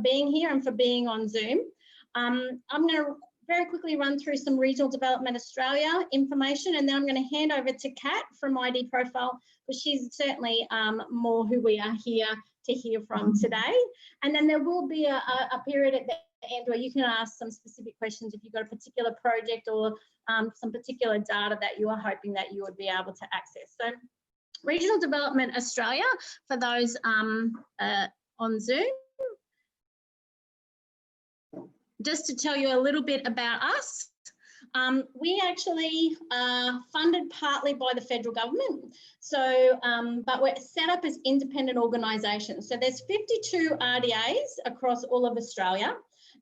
being here and for being on Zoom. I'm going to very quickly run through some Regional Development Australia information, and then I'm going to hand over to Kat from ID Profile, because she's certainly more who we are here to hear from today. And then there will be a period at the end where you can ask some specific questions if you've got a particular project or some particular data that you are hoping that you would be able to access. So Regional Development Australia, for those on Zoom, just to tell you a little bit about us, we actually are funded partly by the federal government. So, but we're set up as independent organisations. So there's 52 RDAs across all of Australia,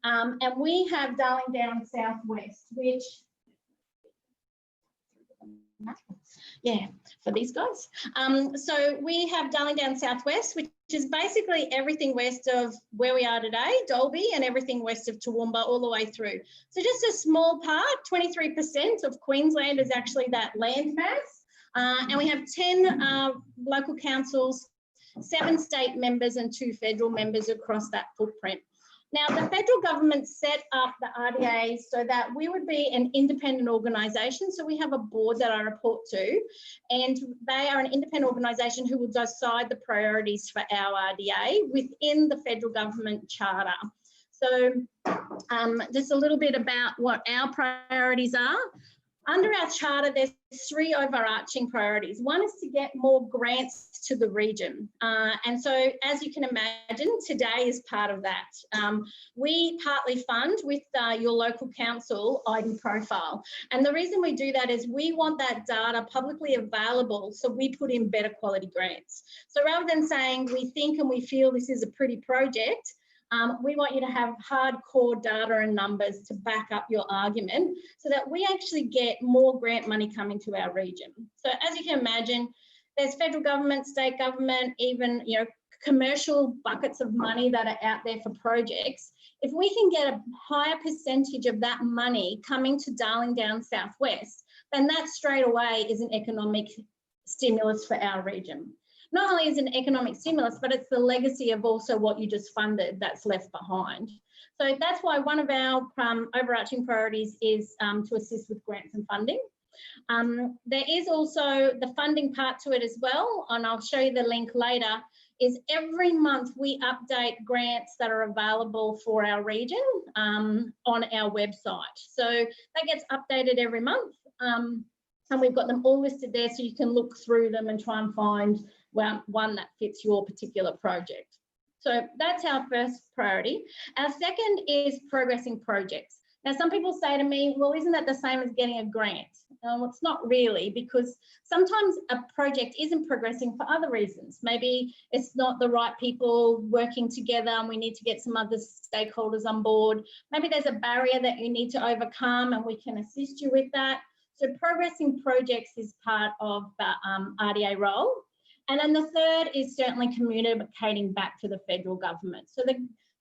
and we have Darling Downs Southwest, which, yeah, for these guys. So we have Darling Downs Southwest, which is basically everything west of where we are today, Dalby, and everything west of Toowoomba all the way through. So just a small part, 23% of Queensland is actually that land mass. And we have 10 local councils, 7 state members and 2 federal members across that footprint. Now, the federal government set up the RDAs so that we would be an independent organisation. So we have a board that I report to, and they are an independent organisation who will decide the priorities for our RDA within the federal government charter. So just a little bit about what our priorities are. Under our charter, there's 3 overarching priorities. One is to get more grants to the region. And so, as you can imagine, today is part of that. We partly fund with your local council ID Profile. And the reason we do that is we want that data publicly available, so we put in better quality grants. So rather than saying we think and we feel this is a pretty project, we want you to have hardcore data and numbers to back up your argument so that we actually get more grant money coming to our region. So as you can imagine, there's federal government, state government, even commercial buckets of money that are out there for projects. If we can get a higher percentage of that money coming to Darling Downs Southwest, then that straight away is an economic stimulus for our region. Not only is it an economic stimulus, but it's the legacy of also what you just funded that's left behind. So that's why one of our overarching priorities is to assist with grants and funding. There is also the funding part to it as well, and I'll show you the link later, is every month we update grants that are available for our region on our website. So that gets updated every month, and we've got them all listed there so you can look through them and try and find one that fits your particular project. So that's our first priority. Our second is progressing projects. Now, some people say to me, well, isn't that the same as getting a grant? Well, it's not really, because sometimes a project isn't progressing for other reasons. Maybe it's not the right people working together and we need to get some other stakeholders on board. Maybe there's a barrier that you need to overcome and we can assist you with that. So progressing projects is part of the RDA role. And then the third is certainly communicating back to the federal government. So the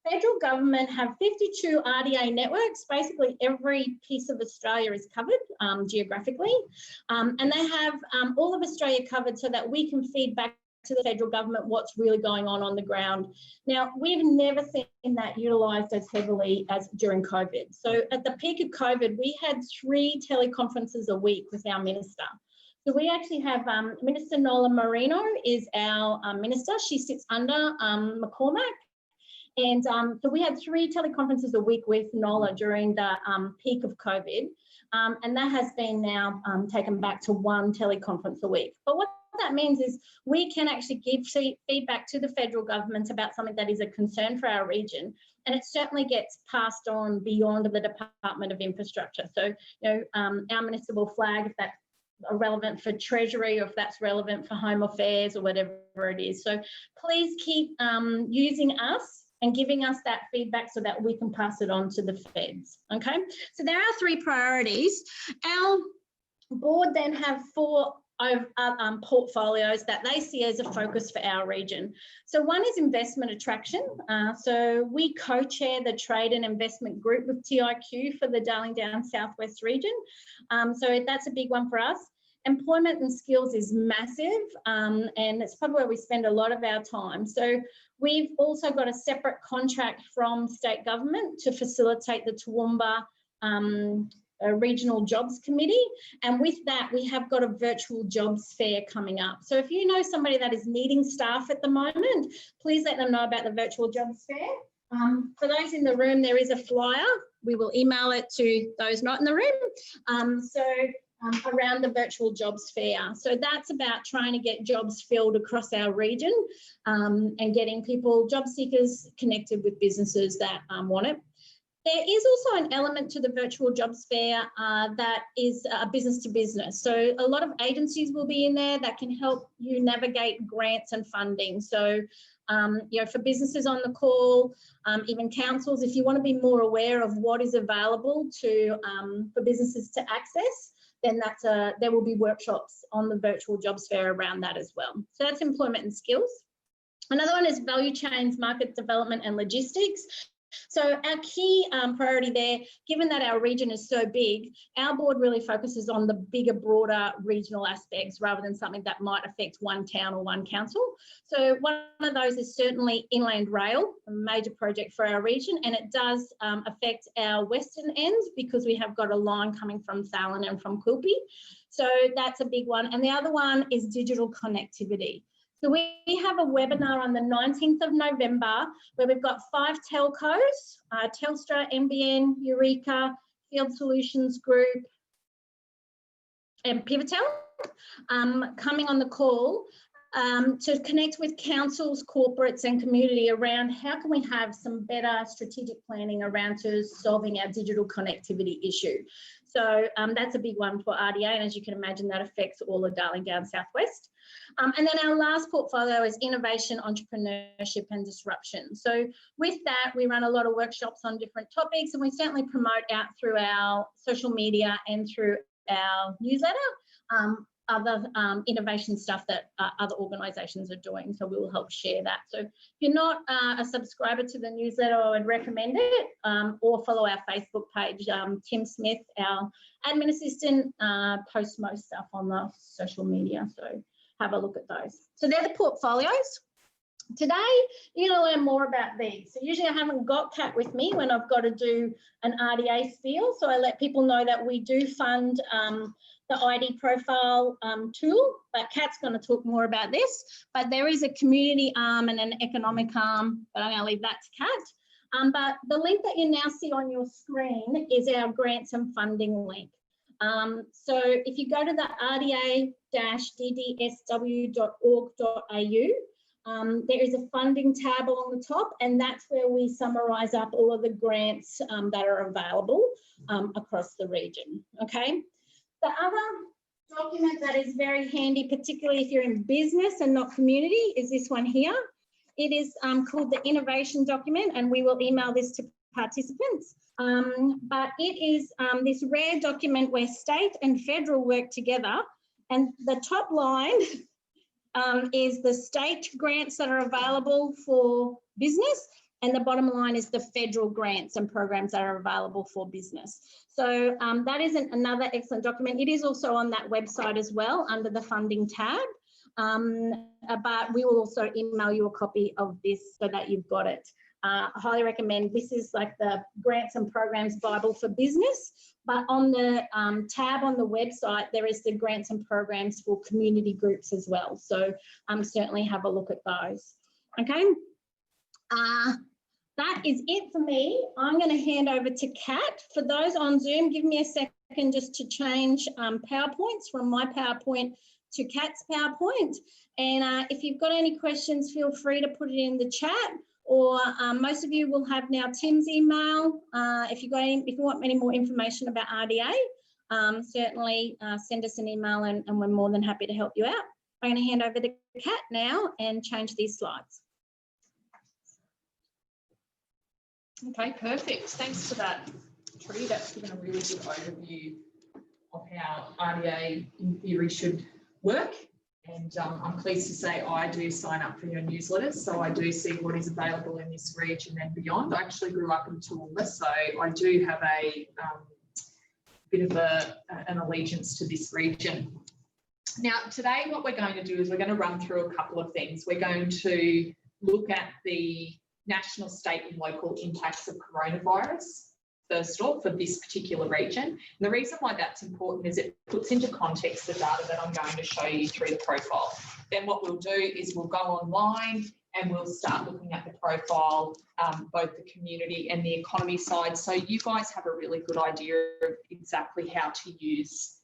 federal government have 52 RDA networks. Basically, every piece of Australia is covered geographically. And they have all of Australia covered so that we can feed back to the federal government what's really going on the ground. Now, we've never seen that utilised as heavily as during COVID. So at the peak of COVID, we had 3 teleconferences a week with our minister. So we actually have Minister Nola Marino is our minister. She sits under McCormack. And so we had 3 teleconferences a week with Nola during the peak of COVID. And that has been now taken back to 1 teleconference a week. But what that means is we can actually give feedback to the federal government about something that is a concern for our region. And it certainly gets passed on beyond the Department of Infrastructure. So, our minister will flag if that's relevant for Treasury or if that's relevant for Home Affairs or whatever it is. So please keep using us and giving us that feedback so that we can pass it on to the feds, okay? So there are 3 priorities. Our board then have 4 portfolios that they see as a focus for our region. So one is investment attraction. So we co-chair the trade and investment group with TIQ for the Darling Downs Southwest region. So that's a big one for us. Employment and skills is massive, and it's probably where we spend a lot of our time. So We've also got a separate contract from state government to facilitate the Toowoomba Regional Jobs Committee. And with that, we have got a virtual jobs fair coming up. So if you know somebody that is needing staff at the moment, please let them know about the virtual jobs fair. For those in the room, there is a flyer. We will email it to those not in the room. Around the virtual jobs fair. So that's about trying to get jobs filled across our region and getting people, job seekers, connected with businesses that want it. There is also an element to the virtual jobs fair that is business to business. So a lot of agencies will be in there that can help you navigate grants and funding. So, for businesses on the call, even councils, if you want to be more aware of what is available for businesses to access, then there will be workshops on the virtual jobs fair around that as well. So that's employment and skills. Another one is value chains, market development and logistics. So our key priority there, given that our region is so big, our board really focuses on the bigger, broader regional aspects rather than something that might affect one town or one council. So one of those is certainly inland rail, a major project for our region, and it does affect our western end because we have got a line coming from Thalen and from Quilpie. So that's a big one. And the other one is digital connectivity. So we have a webinar on the 19th of November where we've got 5 telcos, Telstra, NBN, Eureka, Field Solutions Group and Pivotel coming on the call to connect with councils, corporates and community around how can we have some better strategic planning around to solving our digital connectivity issue. So that's a big one for RDA, and as you can imagine, that affects all of Darling Downs Southwest. And then our last portfolio is innovation, entrepreneurship and disruption. So with that, we run a lot of workshops on different topics, and we certainly promote out through our social media and through our newsletter other innovation stuff that other organisations are doing. So we will help share that. So if you're not a subscriber to the newsletter, I would recommend it, or follow our Facebook page. Tim Smith, our admin assistant, posts most stuff on the social media. So have a look at those. So they're the portfolios. Today, you're going to learn more about these. So usually I haven't got Kat with me when I've got to do an RDA spiel. So I let people know that we do fund the ID profile tool, but Kat's going to talk more about this. But there is a community arm and an economic arm, but I'm going to leave that to Kat. But the link that you now see on your screen is our grants and funding link. So if you go to the rda-ddsw.org.au, there is a funding tab along the top, and that's where we summarise up all of the grants that are available across the region, okay? The other document that is very handy, particularly if you're in business and not community, is this one here. It is called the innovation document, and we will email this to participants. But it is this rare document where state and federal work together, and the top line is the state grants that are available for business, and the bottom line is the federal grants and programs that are available for business. So that is another excellent document. It is also on that website as well under the funding tab, but we will also email you a copy of this so that you've got it. I highly recommend. This is like the grants and programs Bible for business, but on the tab on the website, there is the grants and programs for community groups as well. So certainly have a look at those. Okay. That is it for me. I'm going to hand over to Kat. For those on Zoom, give me a second just to change PowerPoints from my PowerPoint to Kat's PowerPoint. And if you've got any questions, feel free to put it in the chat, or most of you will have now Tim's email. If you want any more information about RDA, certainly send us an email and we're more than happy to help you out. I'm going to hand over to Kat now and change these slides. Okay, perfect. Thanks for that, Tree. That's given a really good overview of how RDA in theory should work. And I'm pleased to say I do sign up for your newsletters, so I do see what is available in this region and beyond. I actually grew up in Toowoomba, so I do have a bit of an allegiance to this region. Now, today what we're going to do is we're going to run through a couple of things. We're going to look at the national, state and local impacts of coronavirus first off for this particular region. And the reason why that's important is it puts into context the data that I'm going to show you through the profile. Then what we'll do is we'll go online and we'll start looking at the profile, both the community and the economy side. So you guys have a really good idea of exactly how to use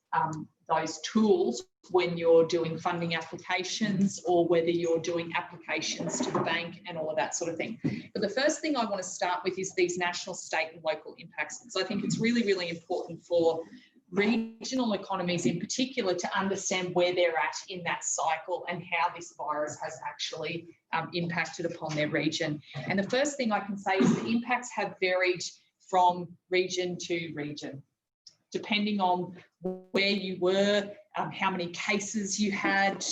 those tools when you're doing funding applications or whether you're doing applications to the bank and all of that sort of thing. But the first thing I want to start with is these national, state and local impacts, because I think it's really, really important for regional economies in particular to understand where they're at in that cycle and how this virus has actually impacted upon their region. And the first thing I can say is the impacts have varied from region to region, depending on where you were, how many cases you had,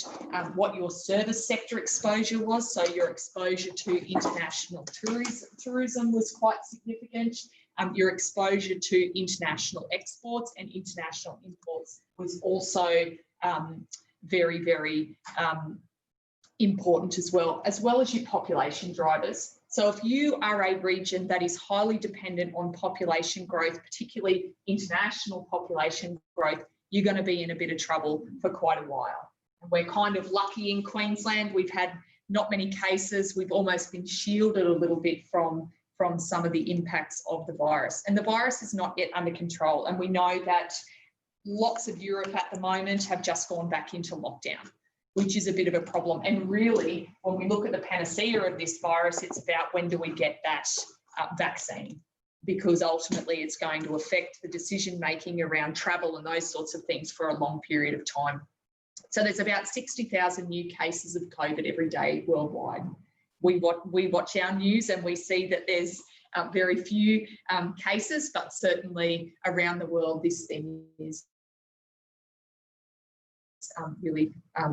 what your service sector exposure was. So your exposure to international tourism was quite significant. Your exposure to international exports and international imports was also very, very important as well as your population drivers. So if you are a region that is highly dependent on population growth, particularly international population growth, you're going to be in a bit of trouble for quite a while. And we're kind of lucky in Queensland. We've had not many cases. We've almost been shielded a little bit from some of the impacts of the virus. And the virus is not yet under control. And we know that lots of Europe at the moment have just gone back into lockdown, which is a bit of a problem. And really, when we look at the panacea of this virus, it's about when do we get that vaccine, because ultimately it's going to affect the decision-making around travel and those sorts of things for a long period of time. So there's about 60,000 new cases of COVID every day worldwide. We watch our news and we see that there's very few cases, but certainly around the world, this thing is really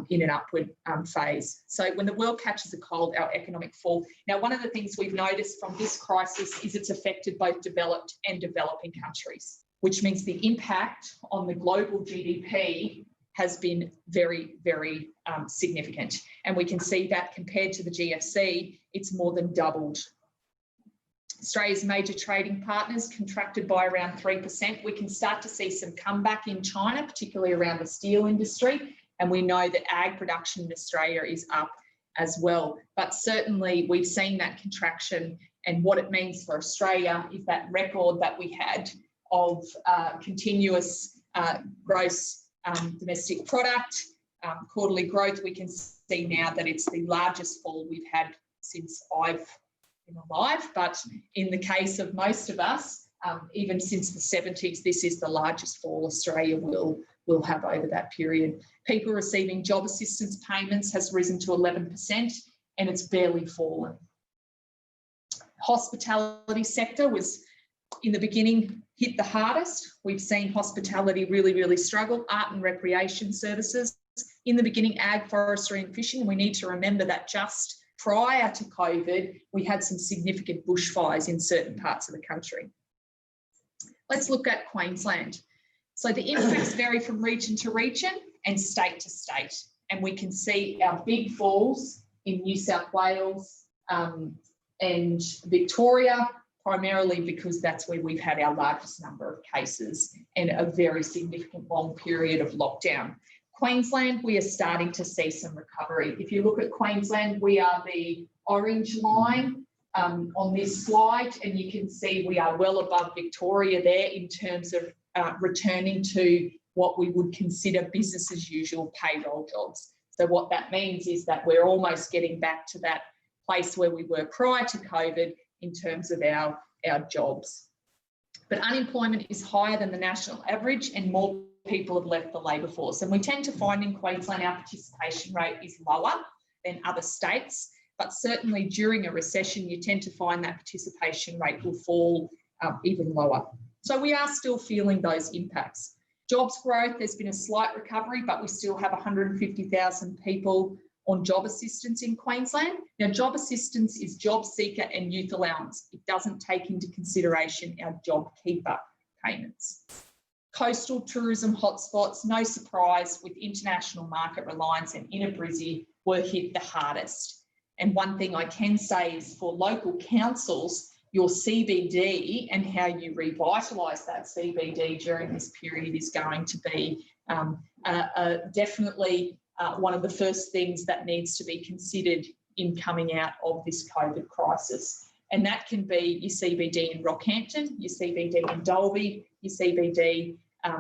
in an upward phase. So when the world catches a cold, our economic fall. Now, one of the things we've noticed from this crisis is it's affected both developed and developing countries, which means the impact on the global GDP has been very, very significant. And we can see that compared to the GFC, it's more than doubled. Australia's major trading partners contracted by around 3%. We can start to see some comeback in China, particularly around the steel industry. And we know that ag production in Australia is up as well. But certainly we've seen that contraction, and what it means for Australia is that record that we had of continuous gross domestic product, quarterly growth. We can see now that it's the largest fall we've had since I've been alive, but in the case of most of us, even since the 70s, this is the largest fall Australia will have over that period. People receiving job assistance payments has risen to 11%, and it's barely fallen. Hospitality sector was, in the beginning, hit the hardest. We've seen hospitality really, really struggle. Art and recreation services. In the beginning, ag, forestry and fishing. We need to remember that just prior to COVID, we had some significant bushfires in certain parts of the country. Let's look at Queensland. So the impacts vary from region to region and state to state. And we can see our big falls in New South Wales and Victoria, primarily because that's where we've had our largest number of cases and a very significant long period of lockdown. Queensland, we are starting to see some recovery. If you look at Queensland, we are the orange line on this slide, and you can see we are well above Victoria there in terms of returning to what we would consider business as usual payroll jobs. So what that means is that we're almost getting back to that place where we were prior to COVID in terms of our jobs. But unemployment is higher than the national average, and more people have left the labour force. And we tend to find in Queensland our participation rate is lower than other states, but certainly during a recession, you tend to find that participation rate will fall even lower. So we are still feeling those impacts. Jobs growth, there's been a slight recovery, but we still have 150,000 people on job assistance in Queensland. Now, job assistance is job seeker and youth allowance. It doesn't take into consideration our job keeper payments. Coastal tourism hotspots, no surprise, with international market reliance and inner Brizzy were hit the hardest. And one thing I can say is for local councils, your CBD and how you revitalise that CBD during this period is going to be definitely one of the first things that needs to be considered in coming out of this COVID crisis. And that can be your CBD in Rockhampton, your CBD in Dalby, your CBD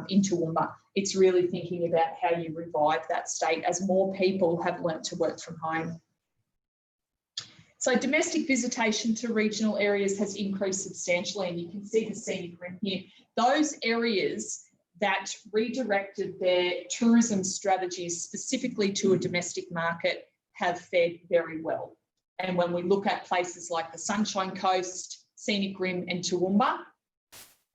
in Toowoomba. It's really thinking about how you revive that state as more people have learnt to work from home. So domestic visitation to regional areas has increased substantially, and you can see the scenic rim here. Those areas that redirected their tourism strategies specifically to a domestic market have fared very well. And when we look at places like the Sunshine Coast, Scenic Rim and Toowoomba,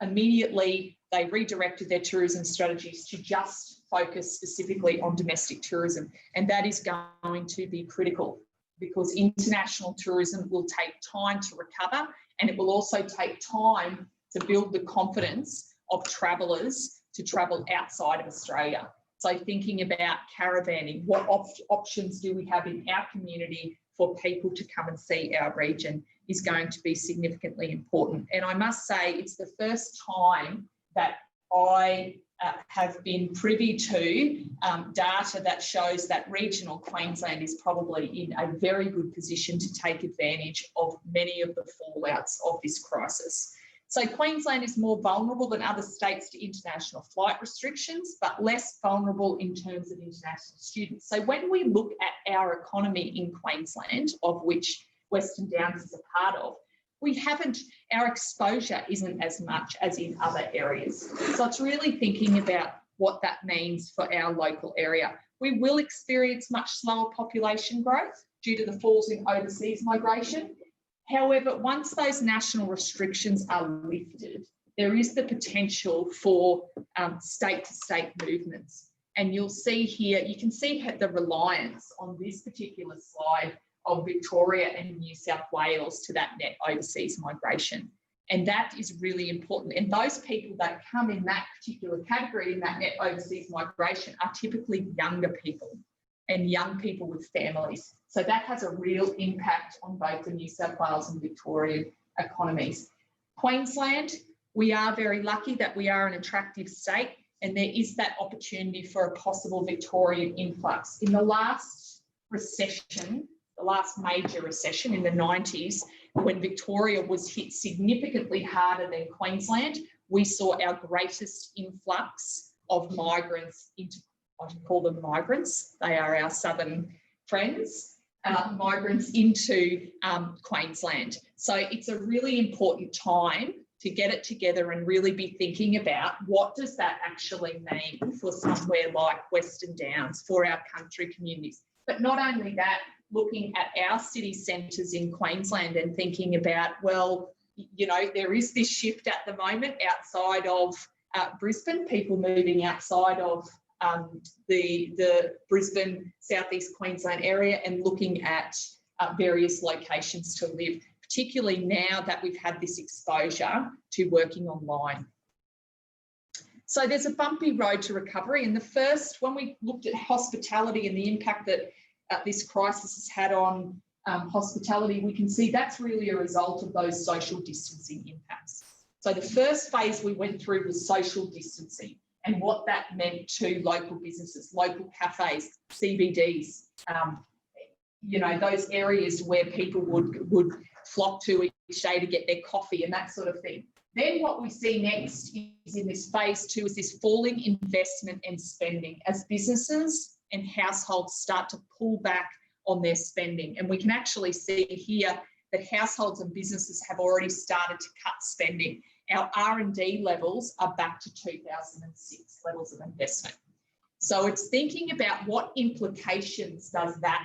immediately they redirected their tourism strategies to just focus specifically on domestic tourism. And that is going to be critical, because international tourism will take time to recover, and it will also take time to build the confidence of travellers to travel outside of Australia. So thinking about caravanning, what options do we have in our community for people to come and see our region is going to be significantly important. And I must say, it's the first time that I have been privy to data that shows that regional Queensland is probably in a very good position to take advantage of many of the fallouts of this crisis. So Queensland is more vulnerable than other states to international flight restrictions, but less vulnerable in terms of international students. So when we look at our economy in Queensland, of which Western Downs is a part of, our exposure isn't as much as in other areas. So it's really thinking about what that means for our local area. We will experience much slower population growth due to the falls in overseas migration. However, once those national restrictions are lifted, there is the potential for state-to-state movements. And you'll see here, you can see the reliance on this particular slide of Victoria and New South Wales to that net overseas migration. And that is really important. And those people that come in that particular category, in that net overseas migration, are typically younger people and young people with families. So that has a real impact on both the New South Wales and Victorian economies. Queensland, we are very lucky that we are an attractive state, and there is that opportunity for a possible Victorian influx. In the last recession, the last major recession in the 90s, when Victoria was hit significantly harder than Queensland, we saw our greatest influx of migrants into, I call them migrants, they are our southern friends, migrants into Queensland. So it's a really important time to get it together and really be thinking about what does that actually mean for somewhere like Western Downs, for our country communities. But not only that, looking at our city centres in Queensland and thinking about, well, you know, there is this shift at the moment outside of Brisbane, people moving outside of the Brisbane, Southeast Queensland area and looking at various locations to live, particularly now that we've had this exposure to working online. So there's a bumpy road to recovery. And the first, when we looked at hospitality and the impact that this crisis has had on hospitality, we can see that's really a result of those social distancing impacts. So the first phase we went through was social distancing and what that meant to local businesses, local cafes, CBDs, you know, those areas where people would flock to each day to get their coffee and that sort of thing. Then what we see next is in this phase two is this falling investment and spending as businesses and households start to pull back on their spending. And we can actually see here that households and businesses have already started to cut spending. Our R&D levels are back to 2006 levels of investment. So it's thinking about what implications does that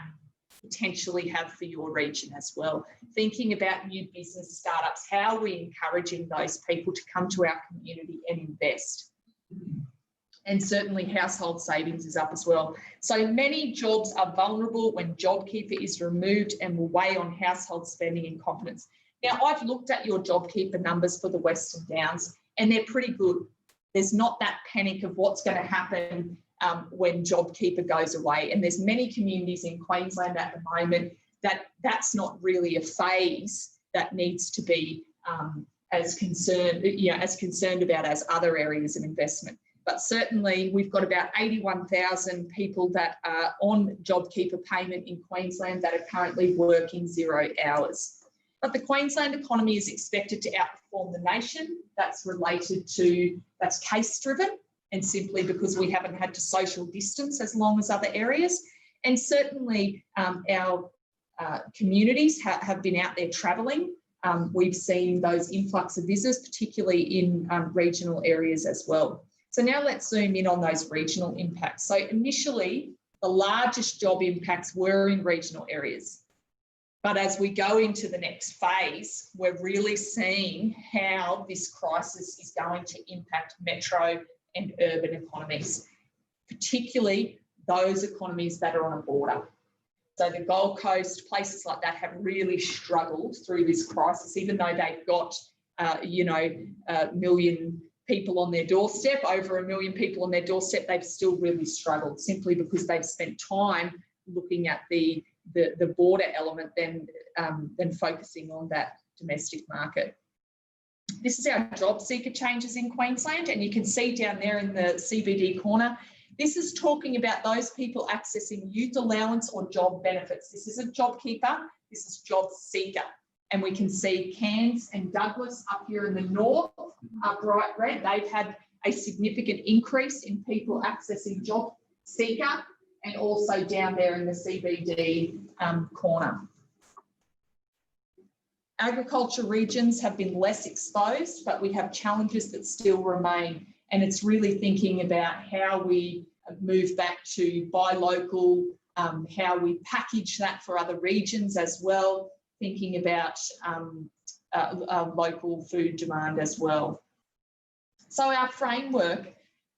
potentially have for your region as well. Thinking about new business startups, how are we encouraging those people to come to our community and invest? And certainly household savings is up as well. So many jobs are vulnerable when JobKeeper is removed and will weigh on household spending and confidence. Now, I've looked at your JobKeeper numbers for the Western Downs and they're pretty good. There's not that panic of what's going to happen when JobKeeper goes away. And there's many communities in Queensland at the moment that's not really a phase that needs to be as concerned about as other areas of investment. But certainly we've got about 81,000 people that are on JobKeeper payment in Queensland that are currently working 0 hours. But the Queensland economy is expected to outperform the nation. That's case driven, and simply because we haven't had to social distance as long as other areas. And certainly our communities have been out there travelling. We've seen those influx of visitors, particularly in regional areas as well. So now let's zoom in on those regional impacts. So initially, the largest job impacts were in regional areas. But as we go into the next phase, we're really seeing how this crisis is going to impact metro and urban economies, particularly those economies that are on a border. So the Gold Coast, places like that have really struggled through this crisis, even though they've got, a million people on their doorstep, over 1 million people on their doorstep, they've still really struggled simply because they've spent time looking at the border element than focusing on that domestic market. This is our job seeker changes in Queensland, and you can see down there in the CBD corner, this is talking about those people accessing youth allowance or job benefits. This isn't JobKeeper, this is job seeker. And we can see Cairns and Douglas up here in the north are bright red. They've had a significant increase in people accessing job seeker, and also down there in the CBD corner. Agriculture regions have been less exposed, but we have challenges that still remain. And it's really thinking about how we move back to buy local, how we package that for other regions as well, thinking about local food demand as well. So our framework,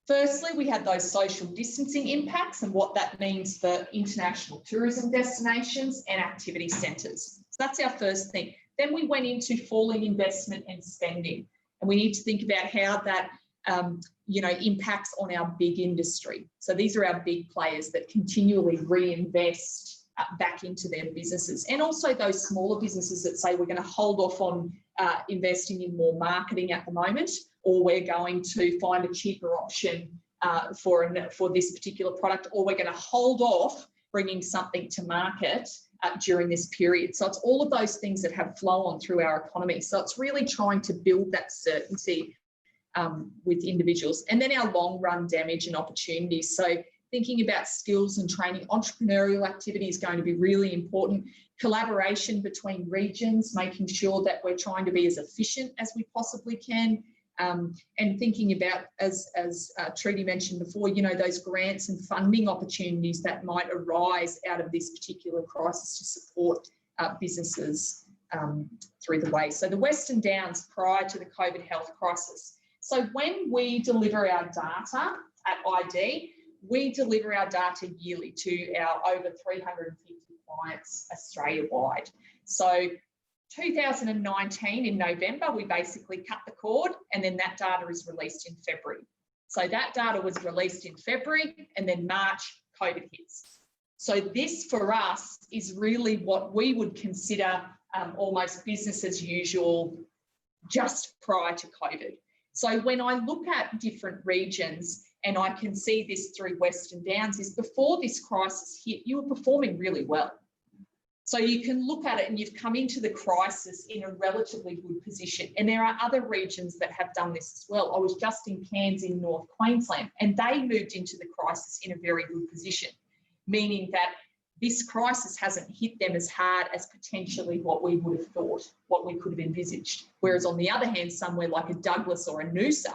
firstly, we had those social distancing impacts and what that means for international tourism destinations and activity centres. So that's our first thing. Then we went into falling investment and spending, and we need to think about how that impacts on our big industry. So these are our big players that continually reinvest back into their businesses, and also those smaller businesses that say we're going to hold off on investing in more marketing at the moment, or we're going to find a cheaper option for this particular product, or we're going to hold off bringing something to market during this period. So it's all of those things that have flow on through our economy. So it's really trying to build that certainty with individuals. And then our long run damage and opportunities. So thinking about skills and training, entrepreneurial activity is going to be really important. Collaboration between regions, making sure that we're trying to be as efficient as we possibly can. And thinking about, as Trudy mentioned before, those grants and funding opportunities that might arise out of this particular crisis to support businesses through the way. So the Western Downs prior to the COVID health crisis. So when we deliver our data at ID, we deliver our data yearly to our over 350 clients Australia-wide. So 2019 in November, we basically cut the cord, and then that data is released in February. So that data was released in February, and then March, COVID hits. So this for us is really what we would consider almost business as usual just prior to COVID. So when I look at different regions, and I can see this through Western Downs, is before this crisis hit, you were performing really well. So you can look at it and you've come into the crisis in a relatively good position. And there are other regions that have done this as well. I was just in Cairns in North Queensland, and they moved into the crisis in a very good position, meaning that this crisis hasn't hit them as hard as potentially what we would have thought, what we could have envisaged. Whereas on the other hand, somewhere like a Douglas or a Noosa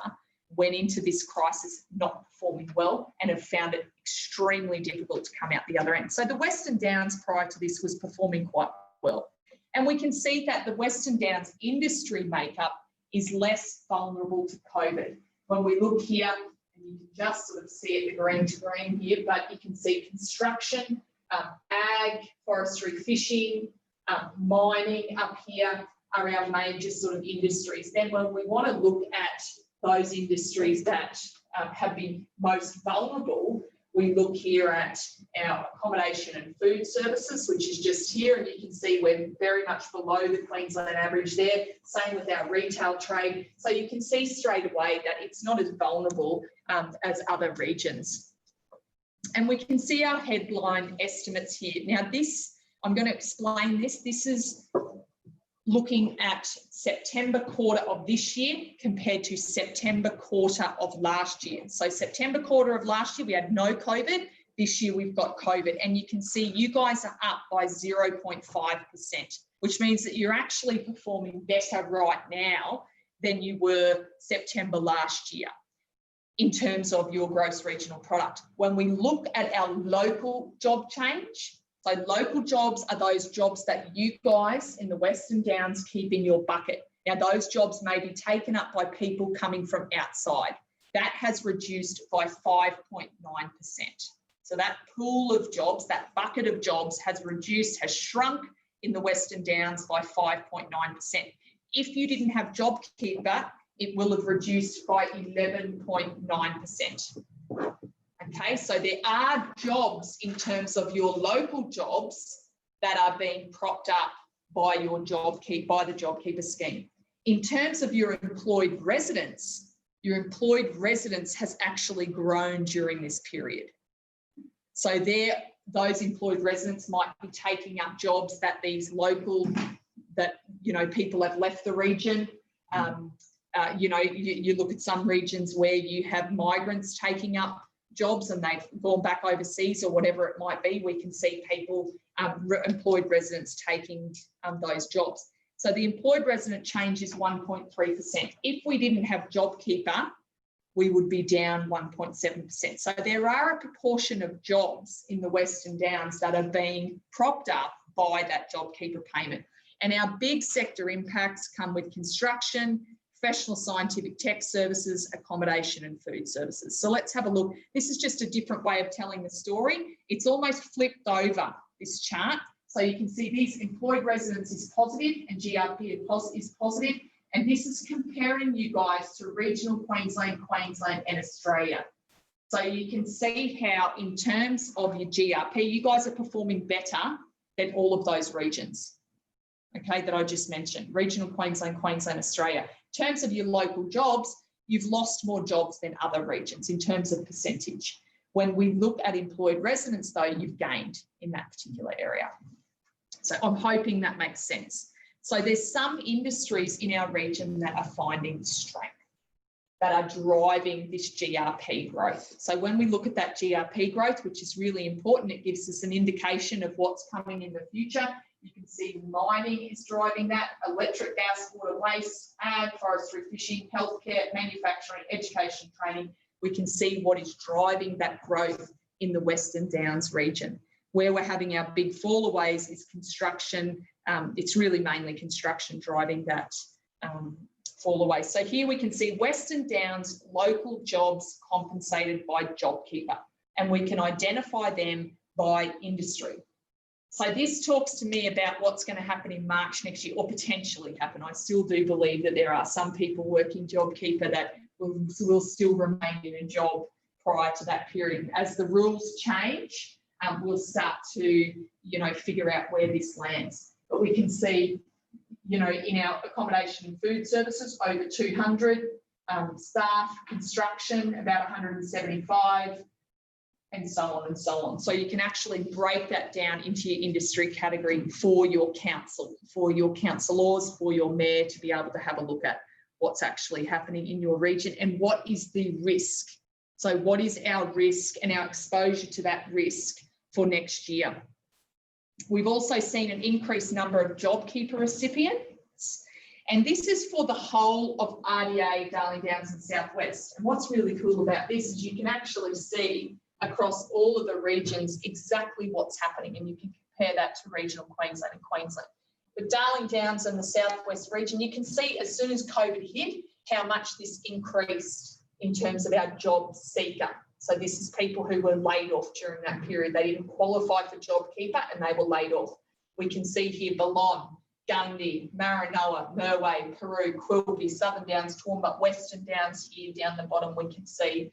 went into this crisis not performing well and have found it extremely difficult to come out the other end. So the Western Downs prior to this was performing quite well. And we can see that the Western Downs industry makeup is less vulnerable to COVID. When we look here, and you can just sort of see it, the green to green here, but you can see construction, ag, forestry, fishing, mining up here are our major sort of industries. Then when we want to look at those industries that have been most vulnerable, we look here at our accommodation and food services, which is just here, and you can see we're very much below the Queensland average there. Same with our retail trade. So you can see straight away that it's not as vulnerable as other regions. And we can see our headline estimates here. Now this, I'm going to explain this. This is looking at September quarter of this year compared to September quarter of last year. So September quarter of last year, we had no COVID. This year we've got COVID, and you can see you guys are up by 0.5%, which means that you're actually performing better right now than you were September last year in terms of your gross regional product. When we look at our local job change, so local jobs are those jobs that you guys in the Western Downs keep in your bucket. Now, those jobs may be taken up by people coming from outside. That has reduced by 5.9%. So that pool of jobs, that bucket of jobs has reduced, has shrunk in the Western Downs by 5.9%. If you didn't have JobKeeper, it will have reduced by 11.9%. Okay, so there are jobs in terms of your local jobs that are being propped up by your by the JobKeeper scheme. In terms of your employed residents has actually grown during this period. So those employed residents might be taking up jobs that these local, people have left the region. You look at some regions where you have migrants taking up jobs and they've gone back overseas or whatever it might be. We can see people, employed residents taking those jobs. So the employed resident change is 1.3%. If we didn't have JobKeeper, we would be down 1.7%. So there are a proportion of jobs in the Western Downs that are being propped up by that JobKeeper payment. And our big sector impacts come with construction, professional scientific tech services, accommodation and food services. So let's have a look. This is just a different way of telling the story. It's almost flipped over this chart. So you can see these employed residents is positive and GRP is positive. And this is comparing you guys to regional Queensland and Australia. So you can see how in terms of your GRP, you guys are performing better than all of those regions, okay, that I just mentioned, regional Queensland, Australia. In terms of your local jobs, you've lost more jobs than other regions in terms of percentage. When we look at employed residents, though, you've gained in that particular area. So I'm hoping that makes sense. So there's some industries in our region that are finding strength, that are driving this GRP growth. So when we look at that GRP growth, which is really important, it gives us an indication of what's coming in the future. You can see mining is driving that, electric, gas, water, waste, ag, forestry, fishing, healthcare, manufacturing, education, training. We can see what is driving that growth in the Western Downs region. Where we're having our big fallaways is construction. It's really mainly construction driving that fall away. So here we can see Western Downs local jobs compensated by JobKeeper, and we can identify them by industry. So this talks to me about what's going to happen in March next year, or potentially happen. I still do believe that there are some people working JobKeeper that will still remain in a job prior to that period. As the rules change, we'll start to, figure out where this lands. But we can see, in our accommodation and food services, over 200 staff, construction, about 175, and so on and so on. So you can actually break that down into your industry category for your council, for your councillors, for your mayor to be able to have a look at what's actually happening in your region and what is the risk. So what is our risk and our exposure to that risk for next year? We've also seen an increased number of JobKeeper recipients, and this is for the whole of RDA, Darling Downs and South West. And what's really cool about this is you can actually see across all of the regions exactly what's happening, and you can compare that to regional Queensland and Queensland. But Darling Downs and the South West region, you can see as soon as COVID hit how much this increased in terms of our job seeker. So this is people who were laid off during that period. They didn't qualify for JobKeeper and they were laid off. We can see here Balonne, Gundy, Maranoa, Merway, Peru, Quilpie, Southern Downs, Toowoomba, Western Downs here down the bottom. We can see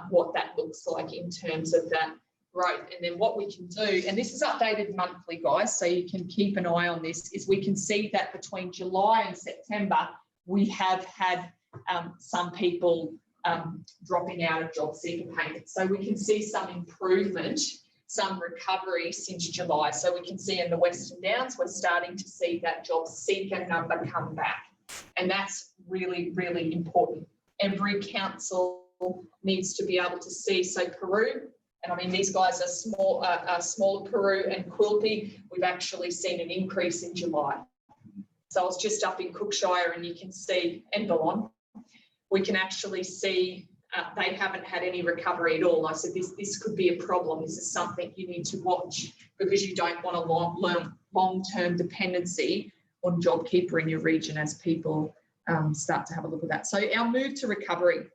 what that looks like in terms of that growth. And then what we can do, and this is updated monthly, guys, so you can keep an eye on this, is we can see that between July and September, we have had some people dropping out of job seeker payments. So we can see some improvement, some recovery since July. So we can see in the Western Downs, we're starting to see that job seeker number come back. And that's really, really important. Every council needs to be able to see. So Peru, and I mean, these guys are smaller, Peru and Quilpie, we've actually seen an increase in July. So I was just up in Cookshire and you can see, and Ballon, we can actually see they haven't had any recovery at all. I said, this could be a problem. This is something you need to watch because you don't want a long-term dependency on JobKeeper in your region as people start to have a look at that. So our move to recovery.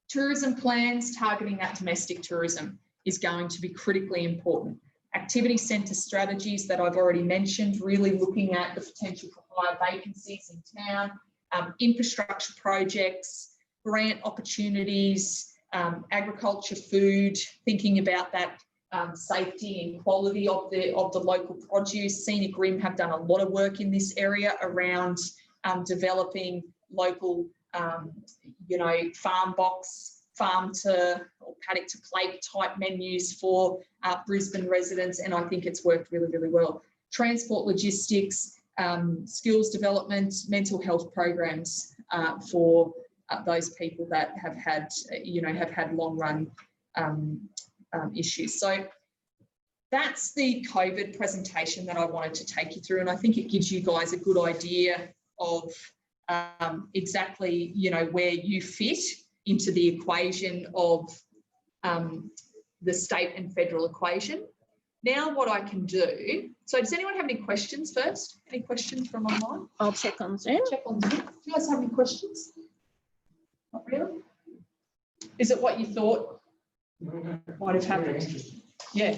Tourism plans targeting that domestic tourism is going to be critically important. Activity centre strategies that I've already mentioned, really looking at the potential for higher vacancies in town, infrastructure projects, grant opportunities, agriculture, food, thinking about that safety and quality of the local produce. Scenic Rim have done a lot of work in this area around developing local, farm to or paddock to plate type menus for Brisbane residents, and I think it's worked really, really well. Transport logistics, skills development, mental health programs for those people that have had long run issues. So that's the COVID presentation that I wanted to take you through, and I think it gives you guys a good idea of exactly where you fit into the equation of the state and federal equation. Now what I can do, so does anyone have any questions first? Any questions from online? I'll check on Zoom. Check on Zoom. Do you guys have any questions? Not really? Is it what you thought might have happened? Yeah.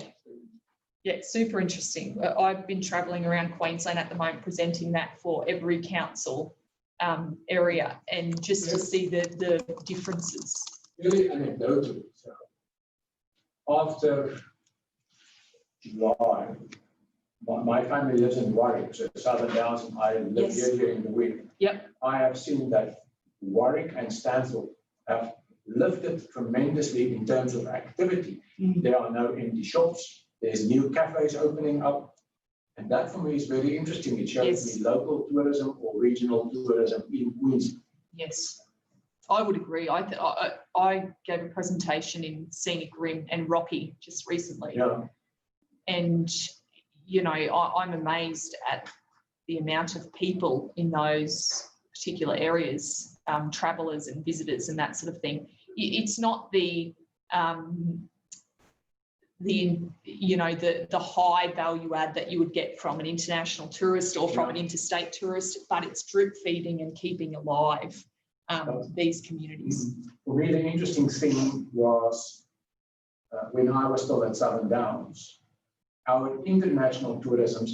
Yeah, super interesting. I've been travelling around Queensland at the moment presenting that for every council area and just to see the differences. Really anecdotal. So after July, my family lives in Warwick, so Southern Downs, and I live here in the week. Yep. I have seen that Warwick and Stanthorpe have lifted tremendously in terms of activity. There are no empty shops. There's new cafes opening up. And that for me is very interesting. It shows me local tourism or regional tourism in Queensland. Yes, I would agree. I gave a presentation in Scenic Rim and Rocky just recently. Yeah. And, I'm amazed at the amount of people in those particular areas, travellers and visitors and that sort of thing. It's not the high value add that you would get from an international tourist or from an interstate tourist, but it's drip feeding and keeping alive these communities. For me, the interesting thing was when I was still at Southern Downs, our international tourism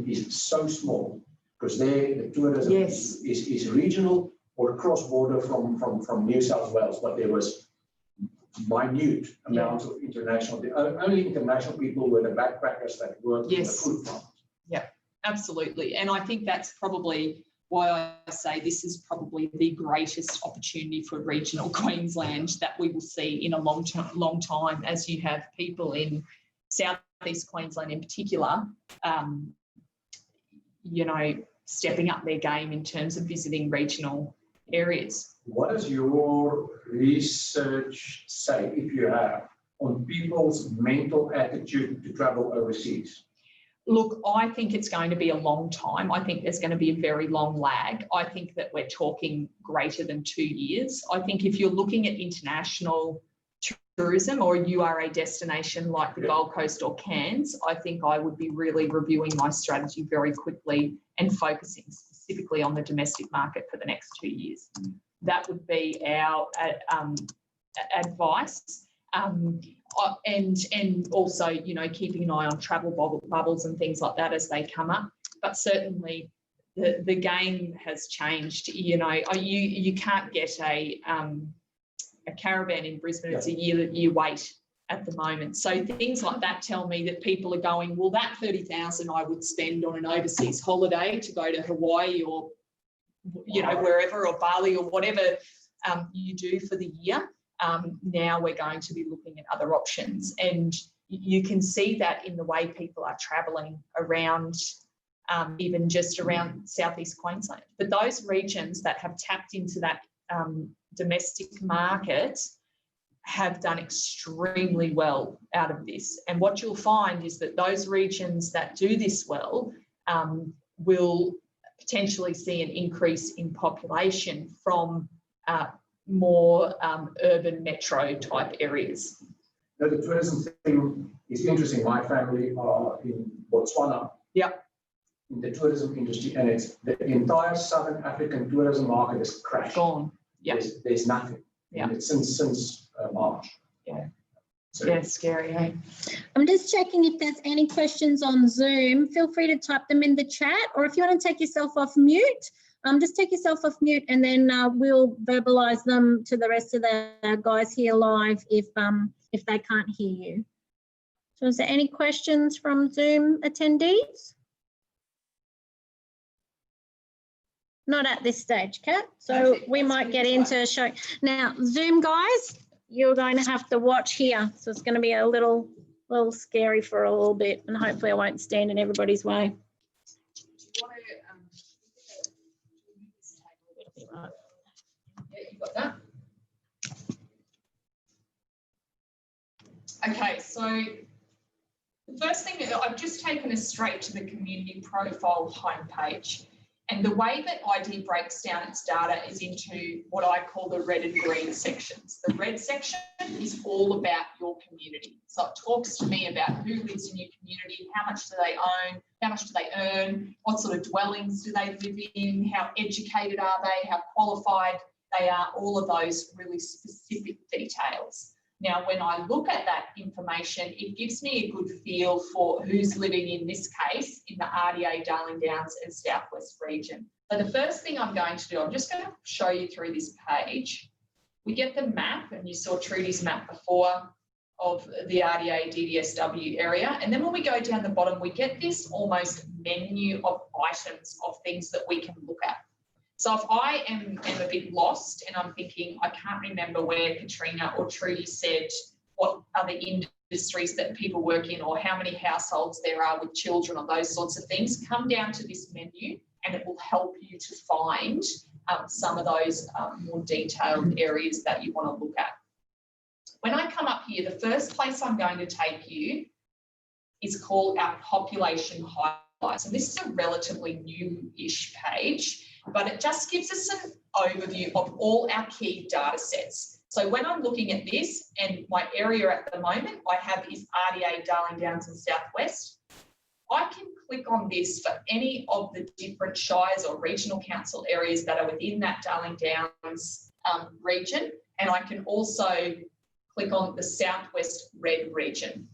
is so small because there the tourism is regional or cross-border from New South Wales, but there was minute amounts of international. The only international people were the backpackers that worked in the food farms. Yeah, absolutely. And I think that's probably why I say this is probably the greatest opportunity for regional Queensland that we will see in a long time, as you have people in Southeast Queensland in particular, stepping up their game in terms of visiting regional areas. What does your research say, if you have, on people's mental attitude to travel overseas? Look, I think it's going to be a long time. I think there's going to be a very long lag. I think that we're talking greater than 2 years. I think if you're looking at international tourism or you are a destination like the Gold Coast or Cairns, I think I would be really reviewing my strategy very quickly and focusing specifically on the domestic market for the next 2 years. That would be our advice. And also, keeping an eye on travel bubbles and things like that as they come up. But certainly the game has changed. You can't get a caravan in Brisbane, it's a year wait at the moment. So things like that tell me that people are going, well, that 30,000 I would spend on an overseas holiday to go to Hawaii or, you know, wherever, or Bali or whatever you do for the year. Now we're going to be looking at other options. And you can see that in the way people are travelling around, even just around southeast Queensland. But those regions that have tapped into that domestic market have done extremely well out of this. And what you'll find is that those regions that do this well will potentially see an increase in population from more urban metro type areas. Now, the tourism thing is interesting. My family are in Botswana. Yep. In the tourism industry, and it's the entire Southern African tourism market has crashed. Gone. Yeah. There's nothing. Yeah. And it's since March. Yeah. So, yeah, scary, eh? I'm just checking if there's any questions on Zoom. Feel free to type them in the chat, or if you want to take yourself off mute, just take yourself off mute, and then we'll verbalise them to the rest of the guys here live if they can't hear you. So is there any questions from Zoom attendees? Not at this stage, Kat. So we might get into show. Now, Zoom guys, you're going to have to watch here. So it's going to be a little scary for a little bit, and hopefully I won't stand in everybody's way. Yeah, you got that? Okay, so the first thing, I've just taken us straight to the community profile homepage. And the way that ID breaks down its data is into what I call the red and green sections. The red section is all about your community. So it talks to me about who lives in your community, how much do they own, how much do they earn, what sort of dwellings do they live in, how educated are they, how qualified they are, all of those really specific details. Now, when I look at that information, it gives me a good feel for who's living, in this case, in the RDA, Darling Downs and Southwest region. So the first thing I'm going to do, I'm just going to show you through this page. We get the map, and you saw Trudy's map before of the RDA DDSW area. And then when we go down the bottom, we get this almost menu of items of things that we can look at. So if I am a bit lost and I'm thinking, I can't remember where Katrina or Trudy said what other industries that people work in, or how many households there are with children, or those sorts of things, come down to this menu and it will help you to find some of those more detailed areas that you want to look at. When I come up here, the first place I'm going to take you is called our population highlights. And this is a relatively new-ish page, but it just gives us an overview of all our key data sets. So when I'm looking at this, and my area at the moment I have is RDA, Darling Downs and Southwest, I can click on this for any of the different shires or regional council areas that are within that Darling Downs region, and I can also click on the Southwest Red region,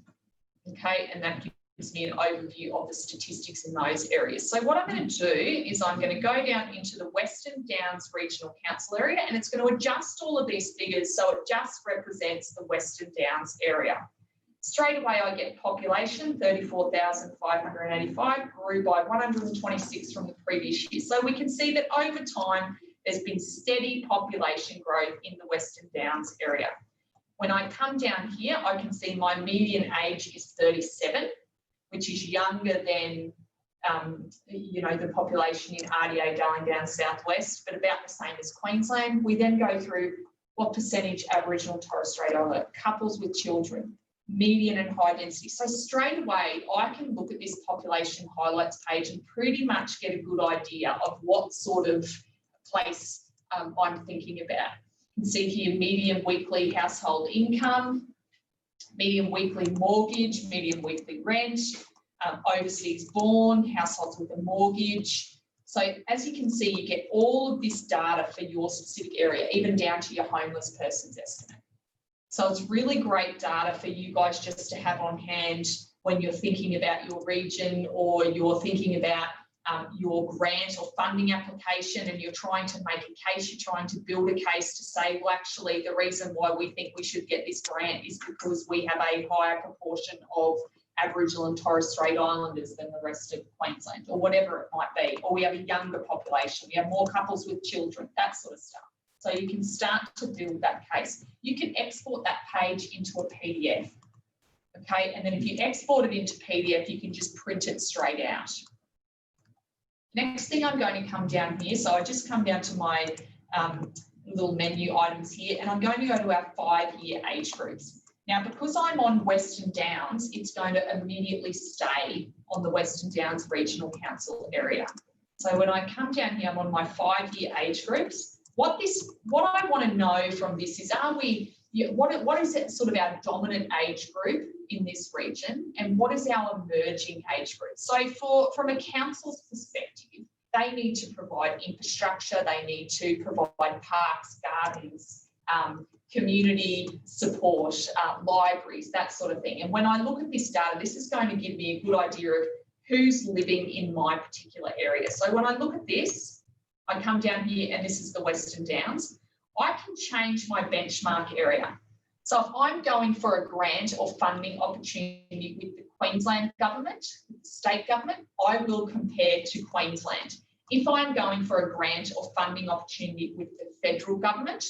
okay, and that gives me an overview of the statistics in those areas. So what I'm going to do is I'm going to go down into the Western Downs Regional Council area, and it's going to adjust all of these figures so it just represents the Western Downs area. Straight away I get population, 34,585, grew by 126 from the previous year. So we can see that over time there's been steady population growth in the Western Downs area. When I come down here, I can see my median age is 37, which is younger than, you know, the population in RDA, Darling Downs, Southwest, but about the same as Queensland. We then go through what percentage Aboriginal Torres Strait Islander, couples with children, median and high density. So straight away, I can look at this population highlights page and pretty much get a good idea of what sort of place I'm thinking about. You can see here median weekly household income, median weekly mortgage, median weekly rent, overseas born, households with a mortgage. So as you can see, you get all of this data for your specific area, even down to your homeless person's estimate. So it's really great data for you guys just to have on hand when you're thinking about your region, or you're thinking about your grant or funding application and you're trying to make a case, you're trying to build a case to say, well, actually, the reason why we think we should get this grant is because we have a higher proportion of Aboriginal and Torres Strait Islanders than the rest of Queensland, or whatever it might be, or we have a younger population, we have more couples with children, that sort of stuff. So you can start to build that case. You can export that page into a PDF, okay? And then if you export it into PDF, you can just print it straight out. Next thing, I'm going to come down here. So I just come down to my little menu items here, and I'm going to go to our 5-year age groups. Now, because I'm on Western Downs, it's going to immediately stay on the Western Downs Regional Council area. So when I come down here, I'm on my 5-year age groups. What I want to know from this is, what is it sort of our dominant age group in this region, and what is our emerging age group? So from a council's perspective, they need to provide infrastructure, they need to provide parks, gardens, community support, libraries, that sort of thing. And when I look at this data, this is going to give me a good idea of who's living in my particular area. So when I look at this, I come down here and this is the Western Downs. I can change my benchmark area. So if I'm going for a grant or funding opportunity with the Queensland government, with the state government, I will compare to Queensland. If I'm going for a grant or funding opportunity with the federal government,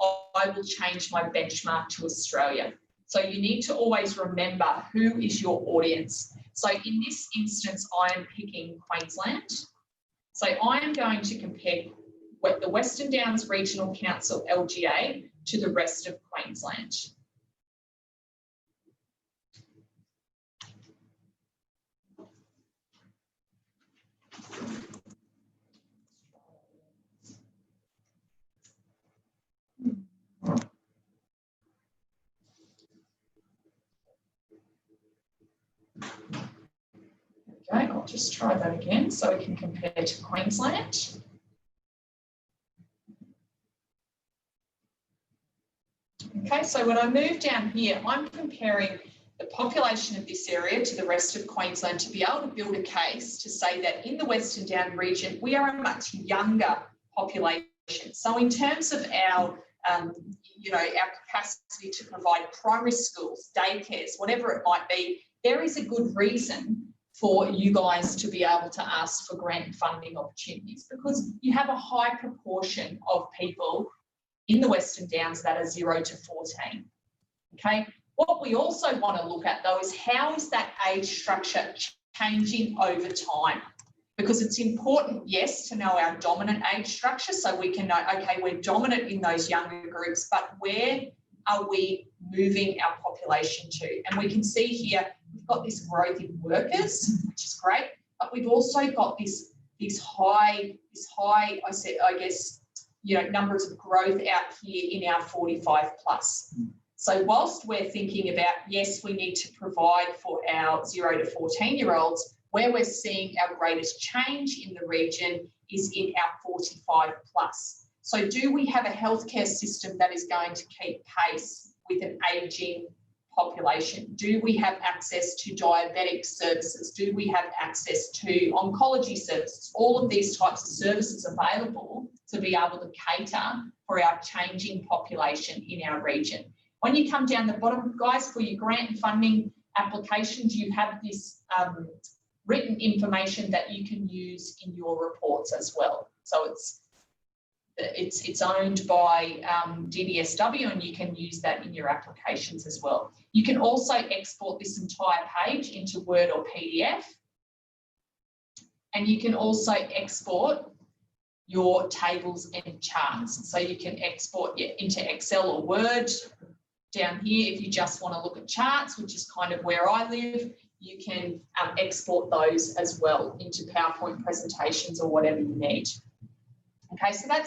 I will change my benchmark to Australia. So you need to always remember who is your audience. So in this instance, I am picking Queensland. So I am going to compare the Western Downs Regional Council LGA to the rest of Queensland. Okay, I'll just try that again so we can compare to Queensland. Okay, so when I move down here, I'm comparing the population of this area to the rest of Queensland to be able to build a case to say that in the Western Downs region, we are a much younger population. So in terms of our, our capacity to provide primary schools, daycares, whatever it might be, there is a good reason for you guys to be able to ask for grant funding opportunities, because you have a high proportion of people in the Western Downs that are 0 to 14, okay? What we also want to look at, though, is how is that age structure changing over time? Because it's important, yes, to know our dominant age structure so we can know, okay, we're dominant in those younger groups, but where are we moving our population to? And we can see here, we've got this growth in workers, which is great, but we've also got this high, I guess, numbers of growth out here in our 45 plus. So whilst we're thinking about, yes, we need to provide for our 0 to 14-year-olds, where we're seeing our greatest change in the region is in our 45 plus. So do we have a healthcare system that is going to keep pace with an ageing population? Do we have access to diabetic services? Do we have access to oncology services? All of these types of services available to be able to cater for our changing population in our region. When you come down the bottom, guys, for your grant and funding applications, you have this written information that you can use in your reports as well. So it's owned by DDSW, and you can use that in your applications as well. You can also export this entire page into Word or PDF, and you can also export your tables and charts. So you can export into Excel or Word. Down here, if you just want to look at charts, which is kind of where I live, you can export those as well into PowerPoint presentations or whatever you need. Okay, so that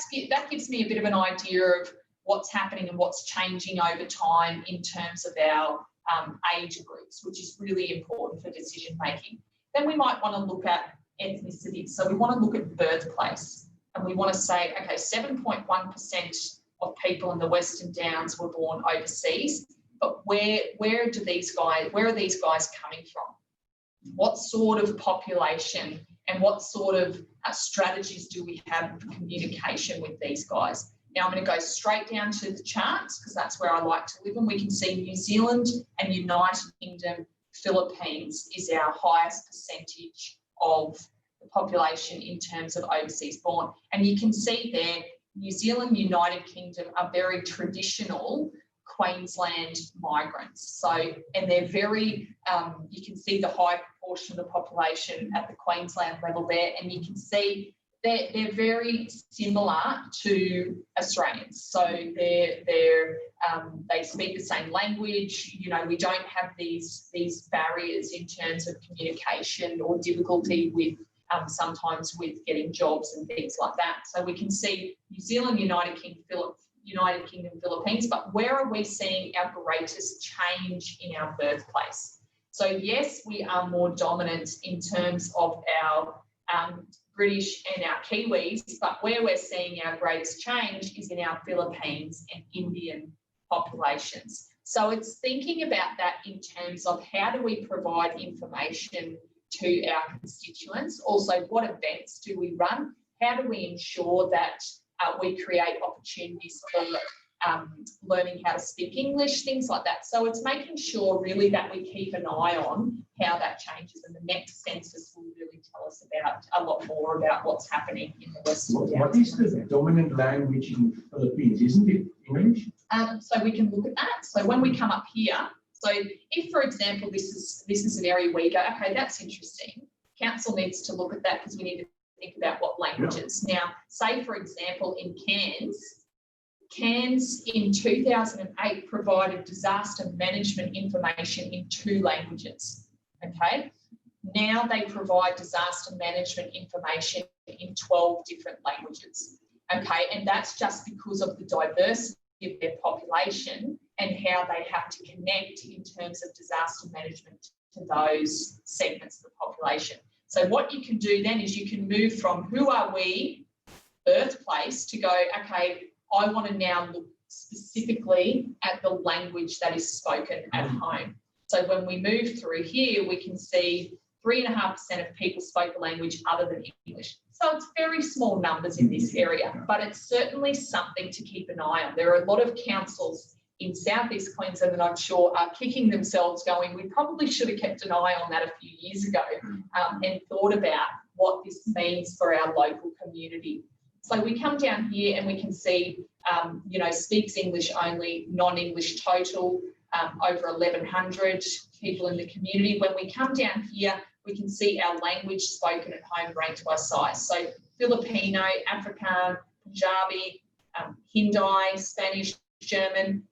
gives me a bit of an idea of what's happening and what's changing over time in terms of our age groups, which is really important for decision making. Then we might want to look at ethnicity. So we want to look at birthplace, and we want to say, okay, 7.1% of people in the Western Downs were born overseas, but where are these guys coming from? What sort of population and what sort of strategies do we have for communication with these guys. Now I'm going to go straight down to the charts because that's where I like to live, and we can see New Zealand and United Kingdom, Philippines is our highest percentage of the population in terms of overseas born. And you can see there, New Zealand, United Kingdom are very traditional Queensland migrants. So, and they're very, you can see the high proportion of the population at the Queensland level there, and you can see they're very similar to Australians. So they speak the same language. You know, we don't have these barriers in terms of communication or difficulty with sometimes with getting jobs and things like that. So we can see New Zealand, United Kingdom, Philippines, but where are we seeing our greatest change in our birthplace? So yes, we are more dominant in terms of our British and our Kiwis, but where we're seeing our greatest change is in our Philippines and Indian populations. So it's thinking about that in terms of how do we provide information to our constituents? Also, what events do we run? How do we ensure that we create opportunities for learning how to speak English, things like that. So it's making sure really that we keep an eye on how that changes, and the next census will really tell us about a lot more about what's happening in the Western Downs. What is the dominant language in the Philippines? Isn't it English? So we can look at that. So when we come up here, so if, for example, this is an area where you go, okay, that's interesting. Council needs to look at that because we need to think about what languages. Yeah. Now, say, for example, in Cairns in 2008 provided disaster management information in 2 languages, okay? Now they provide disaster management information in 12 different languages, okay? And that's just because of the diversity of their population and how they have to connect in terms of disaster management to those segments of the population. So what you can do then is you can move from who are we, birthplace, to go, okay, I want to now look specifically at the language that is spoken at home. So when we move through here, we can see 3.5% of people spoke a language other than English. So it's very small numbers in this area, but it's certainly something to keep an eye on. There are a lot of councils in Southeast Queensland that I'm sure are kicking themselves going, we probably should have kept an eye on that a few years ago and thought about what this means for our local community. So we come down here and we can see, you know, speaks English only, non-English total, over 1,100 people in the community. When we come down here, we can see our language spoken at home ranked by size. So Filipino, Afrikaans, Punjabi, Hindi, Spanish, German.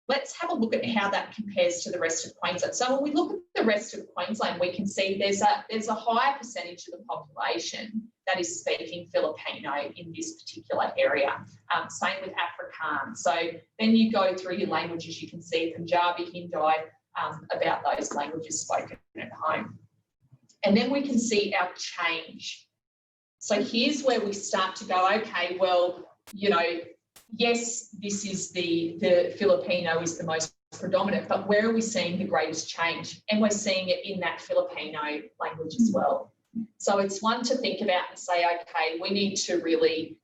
Let's have a look at how that compares to the rest of Queensland. So when we look at the rest of Queensland, we can see there's a higher percentage of the population that is speaking Filipino in this particular area. Same with Afrikaans. So then you go through your languages, you can see Punjabi, Hindi, about those languages spoken at home. And then we can see our change. So here's where we start to go, okay, well, you know, yes, this is the Filipino is the most predominant, but where are we seeing the greatest change? And we're seeing it in that Filipino language as well. So it's one to think about and say, okay, we need to really,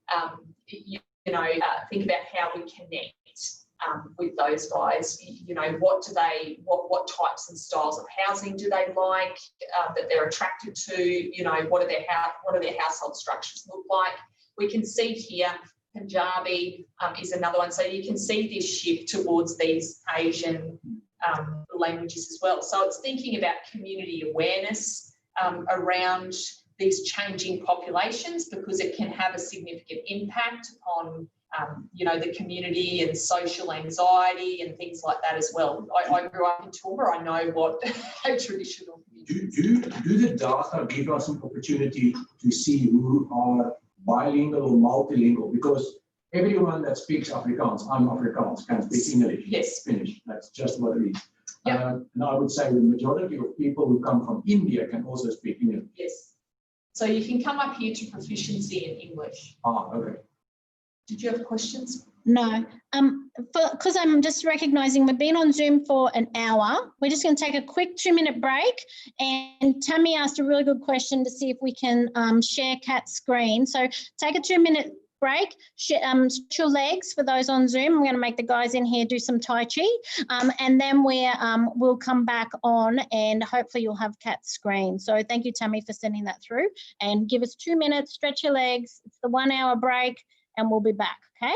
think about how we connect with those guys. You know, what types and styles of housing do they like that they're attracted to? You know, what do their household structures look like? We can see here Punjabi is another one. So you can see this shift towards these Asian languages as well. So it's thinking about community awareness around these changing populations, because it can have a significant impact on the community and social anxiety and things like that as well. I grew up in Toowoomba. I know what a traditional community is. Do the data give us an opportunity to see who are bilingual or multilingual? Because everyone that speaks Afrikaans, I'm Afrikaans, can speak English. Yes. Finish. That's just what it is. Yep. And I would say the majority of people who come from India can also speak English. Yes. So you can come up here to proficiency in English. Ah, okay. Did you have questions? No, because I'm just recognising we've been on Zoom for an hour. We're just going to take a quick 2-minute break. And Tammy asked a really good question to see if we can share Kat's screen. So take a 2-minute break, stretch your legs for those on Zoom. I'm going to make the guys in here do some Tai Chi. And then we'll come back on and hopefully you'll have Kat's screen. So thank you, Tammy, for sending that through. And give us 2 minutes, stretch your legs. It's the 1 hour break and we'll be back, okay?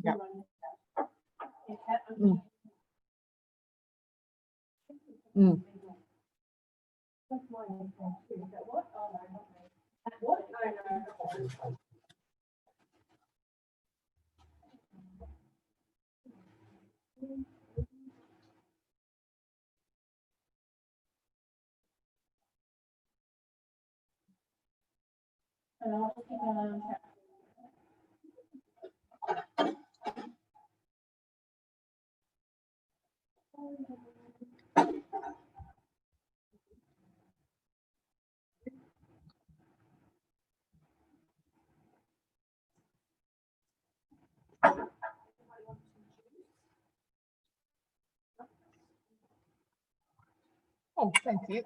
Yeah. Mm. Mm. Oh, thank you.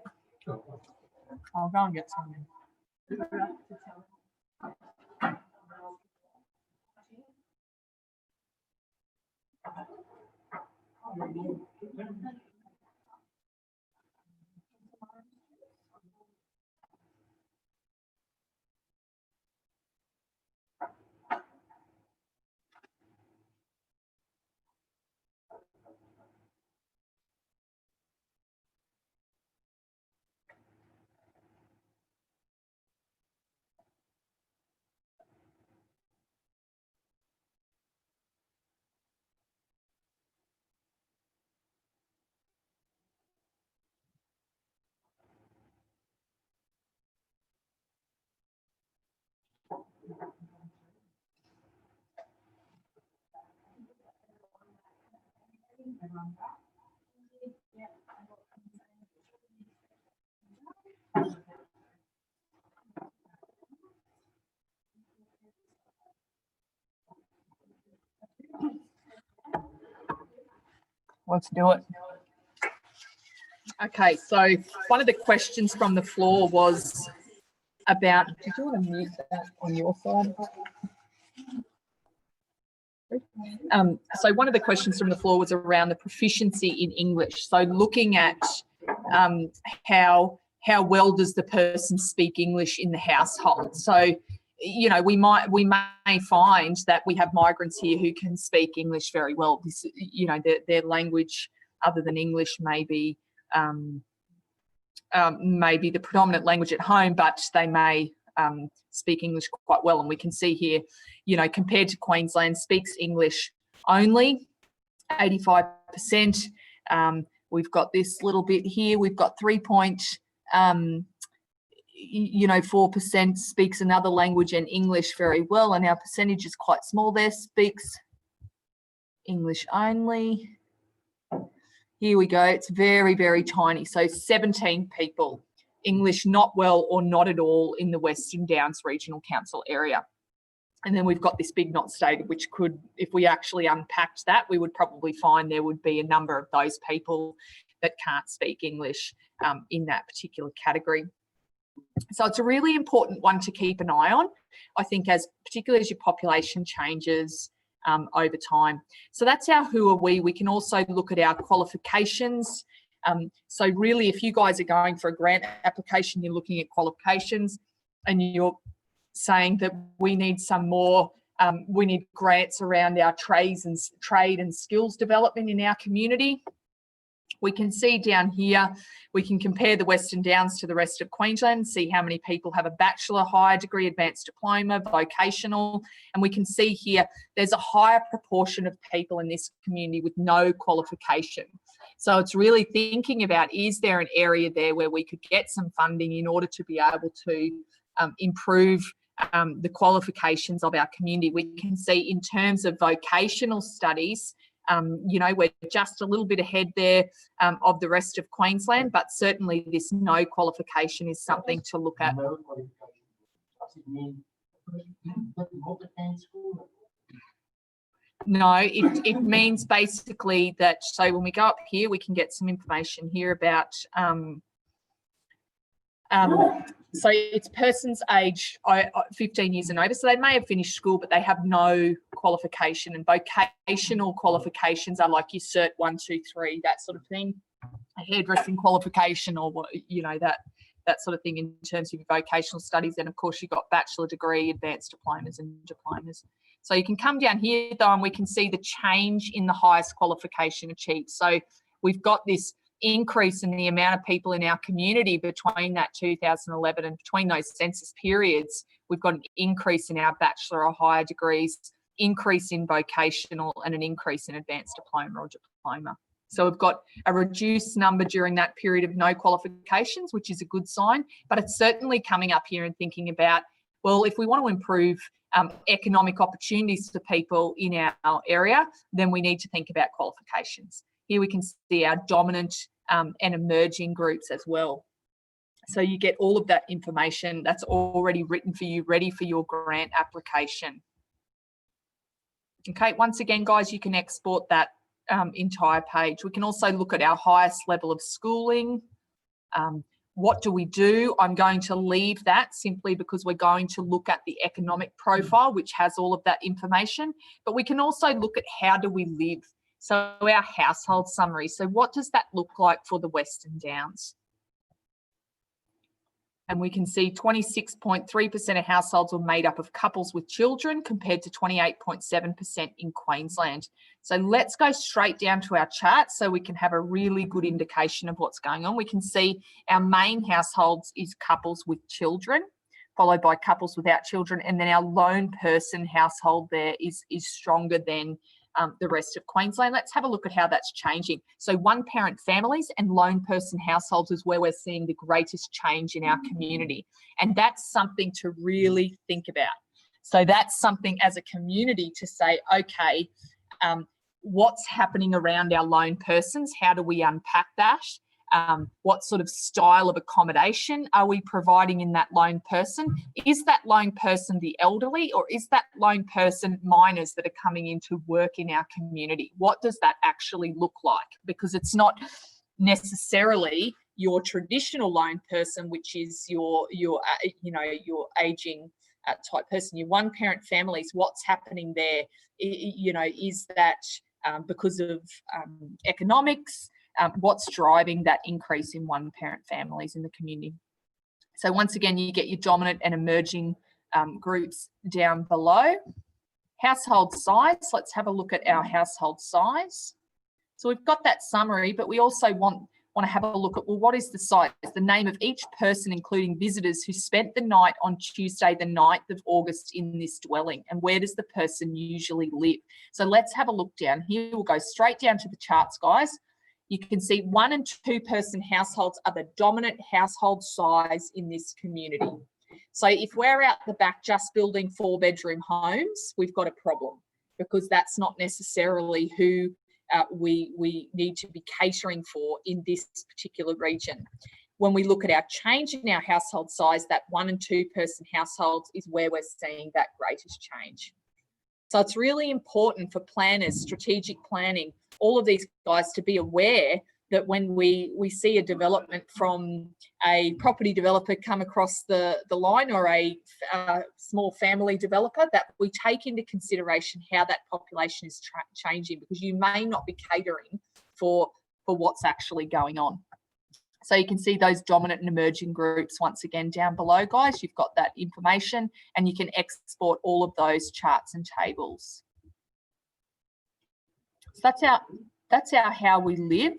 I'll go and get something. Let's do it. Okay, so one of the questions from the floor was about, did you want to mute that on your side? So one of the questions from the floor was around the proficiency in English. So looking at how well does the person speak English in the household. So, you know, we may find that we have migrants here who can speak English very well. This, you know, their language other than English may be the predominant language at home, but they may speak English quite well. And we can see here, you know, compared to Queensland, speaks English only, 85%. We've got this little bit here. We've got 4% speaks another language and English very well, and our percentage is quite small there. Speaks English only. Here we go. It's very, very tiny. So 17 people, English not well or not at all in the Western Downs Regional Council area. And then we've got this big not stated, which could, if we actually unpacked that, we would probably find there would be a number of those people that can't speak English in that particular category. So it's a really important one to keep an eye on, I think, particularly as your population changes over time. So that's our who are we. We can also look at our qualifications. So really, if you guys are going for a grant application, you're looking at qualifications and you're saying that we need some more, we need grants around our trade and skills development in our community. We can see down here, we can compare the Western Downs to the rest of Queensland, see how many people have a bachelor, higher degree, advanced diploma, vocational, and we can see here there's a higher proportion of people in this community with no qualification. So it's really thinking about, is there an area there where we could get some funding in order to be able to improve the qualifications of our community. We can see in terms of vocational studies, you know, we're just a little bit ahead there of the rest of Queensland, but certainly this no qualification is something to look at. No, it means basically that, so when we go up here, we can get some information here about, so it's persons age 15 years and over. So they may have finished school, but they have no qualification. And vocational qualifications are like your Cert 1, 2, 3, that sort of thing. A hairdressing qualification, or you know, that sort of thing in terms of your vocational studies. And of course, you've got bachelor degree, advanced diplomas, and diplomas. So you can come down here though, and we can see the change in the highest qualification achieved. So we've got this increase in the amount of people in our community between that 2011 and between those census periods. We've got an increase in our bachelor or higher degrees, increase in vocational, and an increase in advanced diploma or diploma. So we've got a reduced number during that period of no qualifications, which is a good sign, but it's certainly coming up here and thinking about, well, if we want to improve economic opportunities for people in our area, then we need to think about qualifications. Here we can see our dominant and emerging groups as well. So you get all of that information that's already written for you, ready for your grant application. Okay, once again, guys, you can export that entire page. We can also look at our highest level of schooling. What do we do? I'm going to leave that simply because we're going to look at the economic profile, which has all of that information, but we can also look at how do we live. So our household summary. So what does that look like for the Western Downs? And we can see 26.3% of households were made up of couples with children compared to 28.7% in Queensland. So let's go straight down to our chart so we can have a really good indication of what's going on. We can see our main households is couples with children, followed by couples without children. And then our lone person household there is stronger than the rest of Queensland. Let's have a look at how that's changing. So one parent families and lone person households is where we're seeing the greatest change in our community. And that's something to really think about. So that's something as a community to say, okay, what's happening around our lone persons? How do we unpack that? What sort of style of accommodation are we providing in that lone person? Is that lone person the elderly, or is that lone person minors that are coming into work in our community? What does that actually look like? Because it's not necessarily your traditional lone person, which is your aging type person. Your one parent families, what's happening there? Is that because of economics? What's driving that increase in one parent families in the community? So once again, you get your dominant and emerging groups down below. Household size, let's have a look at our household size. So we've got that summary, but we also want to have a look at, well, what is the size? The name of each person, including visitors who spent the night on Tuesday, the 9th of August in this dwelling, and where does the person usually live? So let's have a look down here. We'll go straight down to the charts, guys. You can see 1 and 2 person households are the dominant household size in this community. So if we're out the back just building 4-bedroom homes, we've got a problem, because that's not necessarily who we need to be catering for in this particular region. When we look at our change in our household size, that 1 and 2 person households is where we're seeing that greatest change. So it's really important for planners, strategic planning, all of these guys to be aware that when we see a development from a property developer come across the line, or a small family developer, that we take into consideration how that population is changing, because you may not be catering for what's actually going on. So you can see those dominant and emerging groups once again down below, guys. You've got that information and you can export all of those charts and tables. So that's our how we live.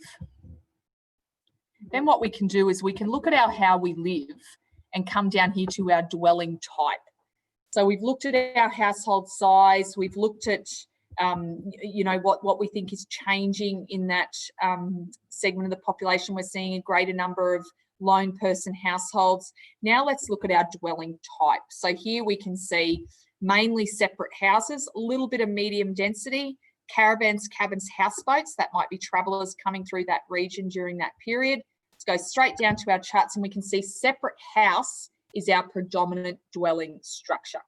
Then what we can do is we can look at our how we live and come down here to our dwelling type. So we've looked at our household size. We've looked at what we think is changing in that segment of the population. We're seeing a greater number of lone person households. Now let's look at our dwelling type. So here we can see mainly separate houses, a little bit of medium density, caravans, cabins, houseboats. That might be travellers coming through that region during that period. Let's go straight down to our charts and we can see separate house is our predominant dwelling structure.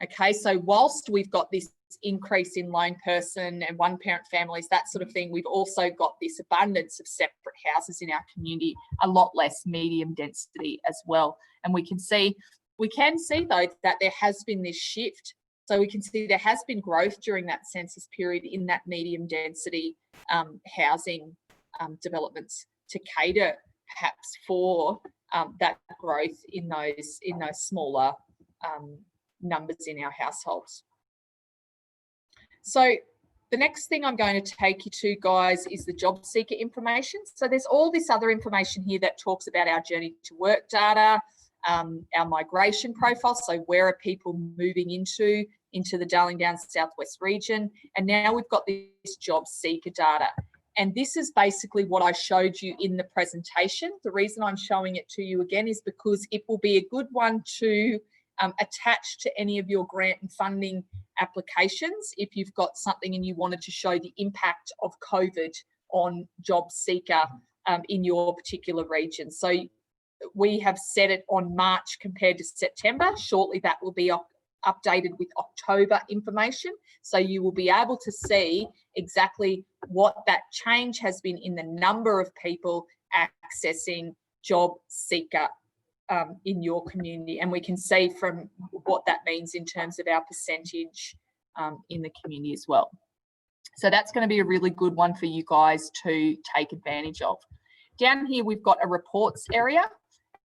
Okay, so whilst we've got this increase in lone person and one parent families, that sort of thing, we've also got this abundance of separate houses in our community, a lot less medium density as well. And we can see though that there has been this shift. So we can see there has been growth during that census period in that medium density housing developments to cater perhaps for that growth in those smaller numbers in our households. So the next thing I'm going to take you to, guys, is the job seeker information. So there's all this other information here that talks about our journey to work data, our migration profile. So where are people moving into the Darling Downs Southwest region? And now we've got this job seeker data. And this is basically what I showed you in the presentation. The reason I'm showing it to you again is because it will be a good one to attach to any of your grant and funding applications if you've got something and you wanted to show the impact of COVID on job seeker in your particular region. So we have set it on March compared to September. Shortly that will be updated with October information. So you will be able to see exactly what that change has been in the number of people accessing job seeker in your community. And we can see from what that means in terms of our percentage in the community as well. So that's going to be a really good one for you guys to take advantage of. Down here, we've got a reports area,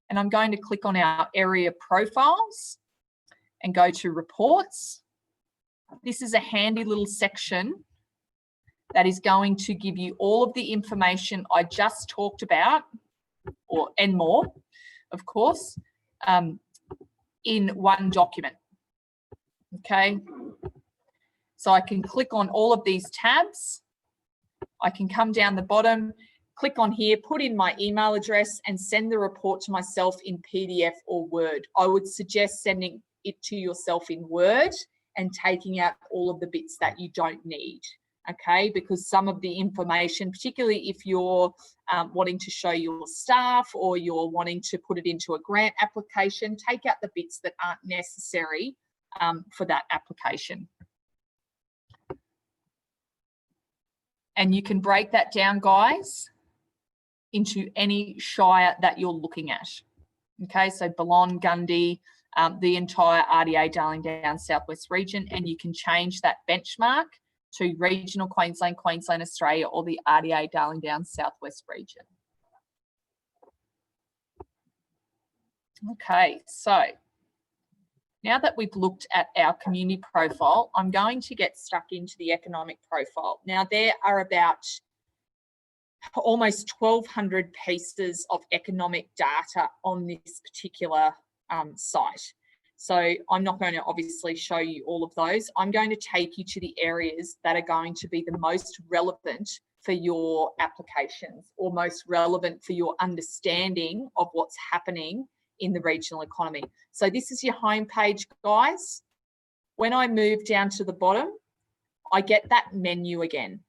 and I'm going to click on our area profiles and go to reports. This is a handy little section that is going to give you all of the information I just talked about, and more, of course, in one document. Okay. So I can click on all of these tabs. I can come down the bottom, click on here, put in my email address and send the report to myself in PDF or Word. I would suggest sending it to yourself in Word and taking out all of the bits that you don't need, okay? Because some of the information, particularly if you're wanting to show your staff or you're wanting to put it into a grant application, take out the bits that aren't necessary for that application. And you can break that down, guys, into any shire that you're looking at. Okay, so Balonne, Gundy, the entire RDA Darling Downs Southwest region, and you can change that benchmark to regional Queensland, Queensland, Australia, or the RDA Darling Downs Southwest region. Okay, so now that we've looked at our community profile, I'm going to get stuck into the economic profile. Now, there are about almost 1,200 pieces of economic data on this particular site. So I'm not going to obviously show you all of those. I'm going to take you to the areas that are going to be the most relevant for your applications or most relevant for your understanding of what's happening in the regional economy. So this is your homepage, guys. When I move down to the bottom, I get that menu again.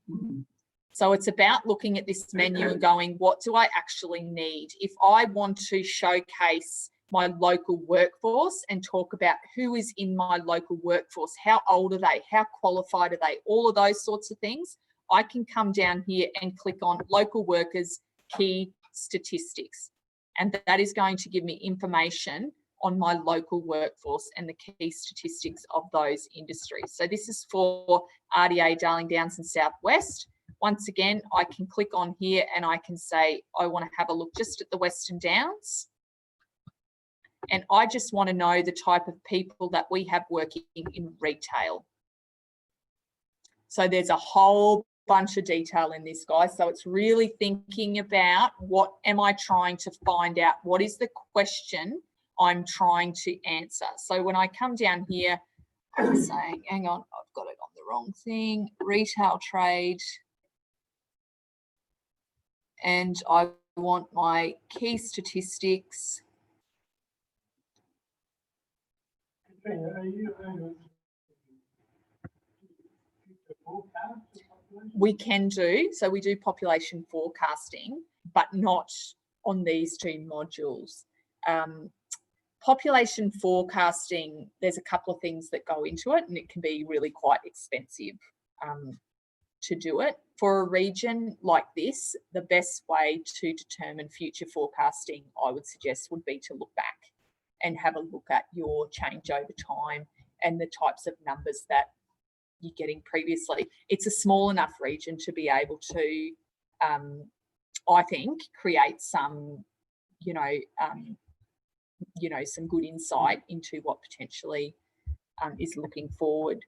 So it's about looking at this menu and going, what do I actually need? If I want to showcase my local workforce and talk about who is in my local workforce, how old are they, how qualified are they, all of those sorts of things, I can come down here and click on local workers key statistics. And that is going to give me information on my local workforce and the key statistics of those industries. So this is for RDA Darling Downs and Southwest. Once again, I can click on here and I can say, I want to have a look just at the Western Downs. And I just want to know the type of people that we have working in retail. So there's a whole bunch of detail in this, guys. So it's really thinking about what am I trying to find out? What is the question I'm trying to answer? So when I come down here, I'm saying, hang on, I've got it on the wrong thing, retail trade. And I want my key statistics. We can do, so we do population forecasting, but not on these two modules. Population forecasting, there's a couple of things that go into it, and it can be really quite expensive to do it. For a region like this, the best way to determine future forecasting, I would suggest, would be to look back and have a look at your change over time and the types of numbers that you're getting previously. It's a small enough region to be able to, I think, create some, some good insight into what potentially is looking forward.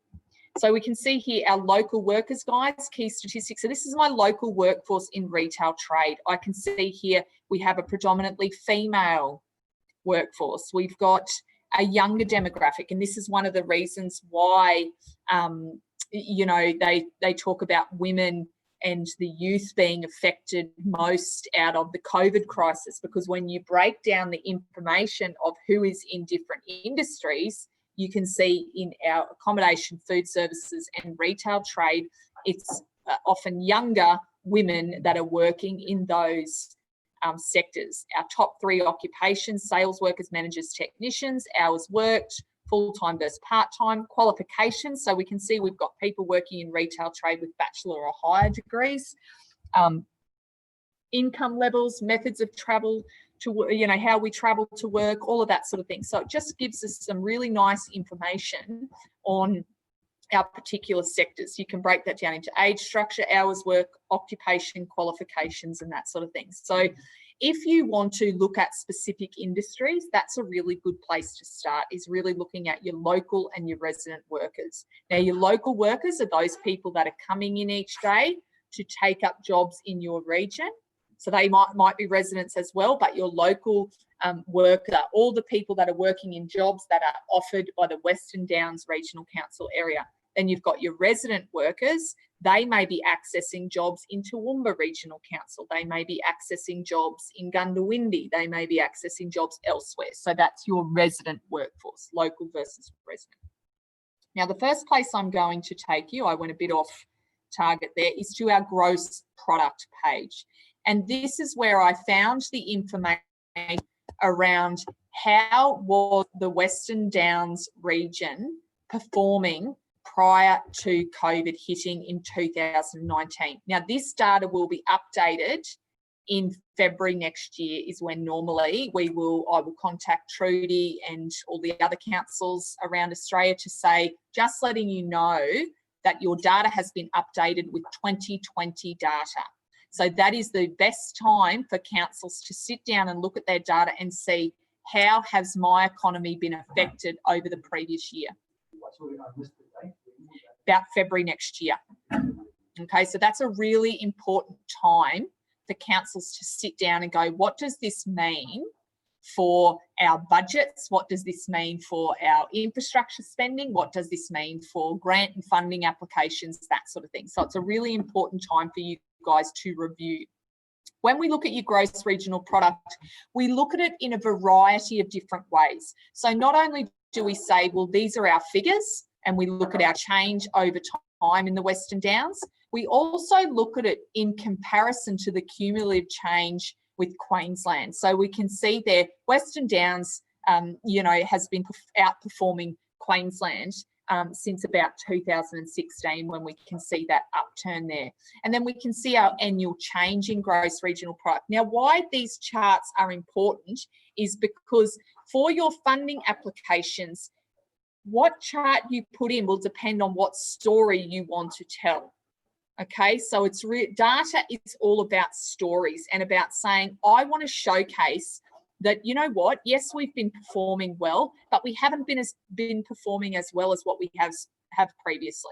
So we can see here our local workers, guys, key statistics. So this is my local workforce in retail trade. I can see here we have a predominantly female workforce. We've got a younger demographic, and this is one of the reasons why, they talk about women and the youth being affected most out of the COVID crisis, because when you break down the information of who is in different industries, you can see in our accommodation, food services and retail trade, it's often younger women that are working in those sectors. Our top three occupations: sales workers, managers, technicians, hours worked, full-time versus part-time, qualifications. So we can see we've got people working in retail trade with bachelor or higher degrees, income levels, methods of travel, to, you know, how we travel to work, all of that sort of thing. So it just gives us some really nice information on our particular sectors. You can break that down into age structure, hours work, occupation, qualifications, and that sort of thing. So if you want to look at specific industries, that's a really good place to start, is really looking at your local and your resident workers. Now, your local workers are those people that are coming in each day to take up jobs in your region. So they might be residents as well, but your local worker, all the people that are working in jobs that are offered by the Western Downs Regional Council area. Then you've got your resident workers. They may be accessing jobs in Toowoomba Regional Council. They may be accessing jobs in Gundawindi. They may be accessing jobs elsewhere. So that's your resident workforce, local versus resident. Now, the first place I'm going to take you, I went a bit off target there, is to our gross product page. And this is where I found the information around how was the Western Downs region performing prior to COVID hitting in 2019. Now, this data will be updated in February next year, is when normally I will contact Trudy and all the other councils around Australia to say, just letting you know that your data has been updated with 2020 data. So that is the best time for councils to sit down and look at their data and see, how has my economy been affected over the previous year? About February next year. Okay, so that's a really important time for councils to sit down and go, what does this mean for our budgets? What does this mean for our infrastructure spending? What does this mean for grant and funding applications, that sort of thing? So it's a really important time for you guys to review. When we look at your gross regional product, we look at it in a variety of different ways. So not only do we say, well, these are our figures, and we look at our change over time in the Western Downs, we also look at it in comparison to the cumulative change with Queensland. So we can see there, Western Downs, you know, has been outperforming Queensland since about 2016, when we can see that upturn there. And then we can see our annual change in gross regional product. Now, why these charts are important is because for your funding applications, what chart you put in will depend on what story you want to tell. Okay, so it's data is all about stories and about saying, I want to showcase that, you know what, yes, we've been performing well, but we haven't been performing as well as what we have previously.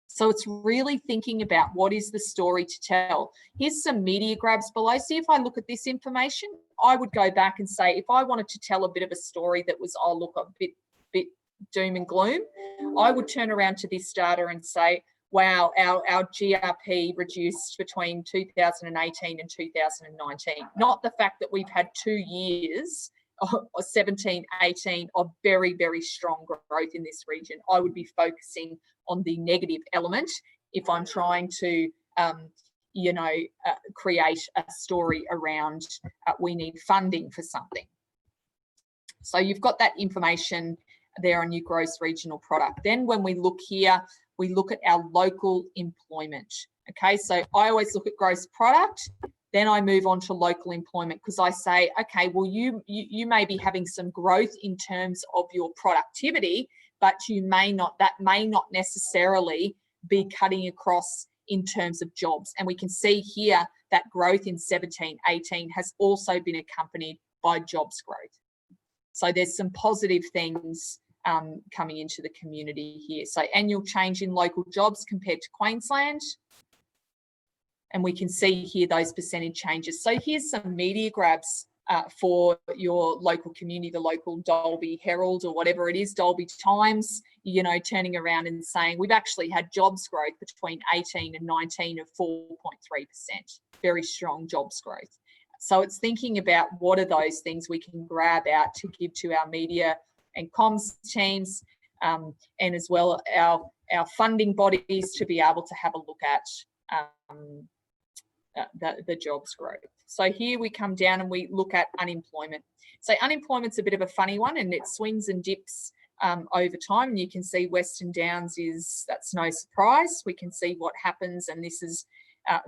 So it's really thinking about what is the story to tell. Here's some media grabs below. See, if I look at this information, I would go back and say, if I wanted to tell a bit of a story that was, oh, look, a bit doom and gloom, I would turn around to this data and say, wow, our GRP reduced between 2018 and 2019. Not the fact that we've had 2 years, or 17, 18, of very, very strong growth in this region. I would be focusing on the negative element if I'm trying to, create a story around we need funding for something. So you've got that information there on your gross regional product. Then when we look here, we look at our local employment. Okay, so I always look at gross product, then I move on to local employment, because I say, okay, well, you may be having some growth in terms of your productivity, but that may not necessarily be cutting across in terms of jobs. And we can see here that growth in 17, 18 has also been accompanied by jobs growth. So there's some positive things coming into the community here. So annual change in local jobs compared to Queensland. And we can see here those percentage changes. So here's some media grabs for your local community, the local Dalby Herald or whatever it is, Dalby Times, you know, turning around and saying we've actually had jobs growth between 18 and 19 of 4.3%. Very strong jobs growth. So it's thinking about what are those things we can grab out to give to our media and comms teams, and as well our funding bodies to be able to have a look at the jobs growth. So here we come down and we look at unemployment. So unemployment's a bit of a funny one, and it swings and dips over time. And you can see Western Downs that's no surprise. We can see what happens, and this is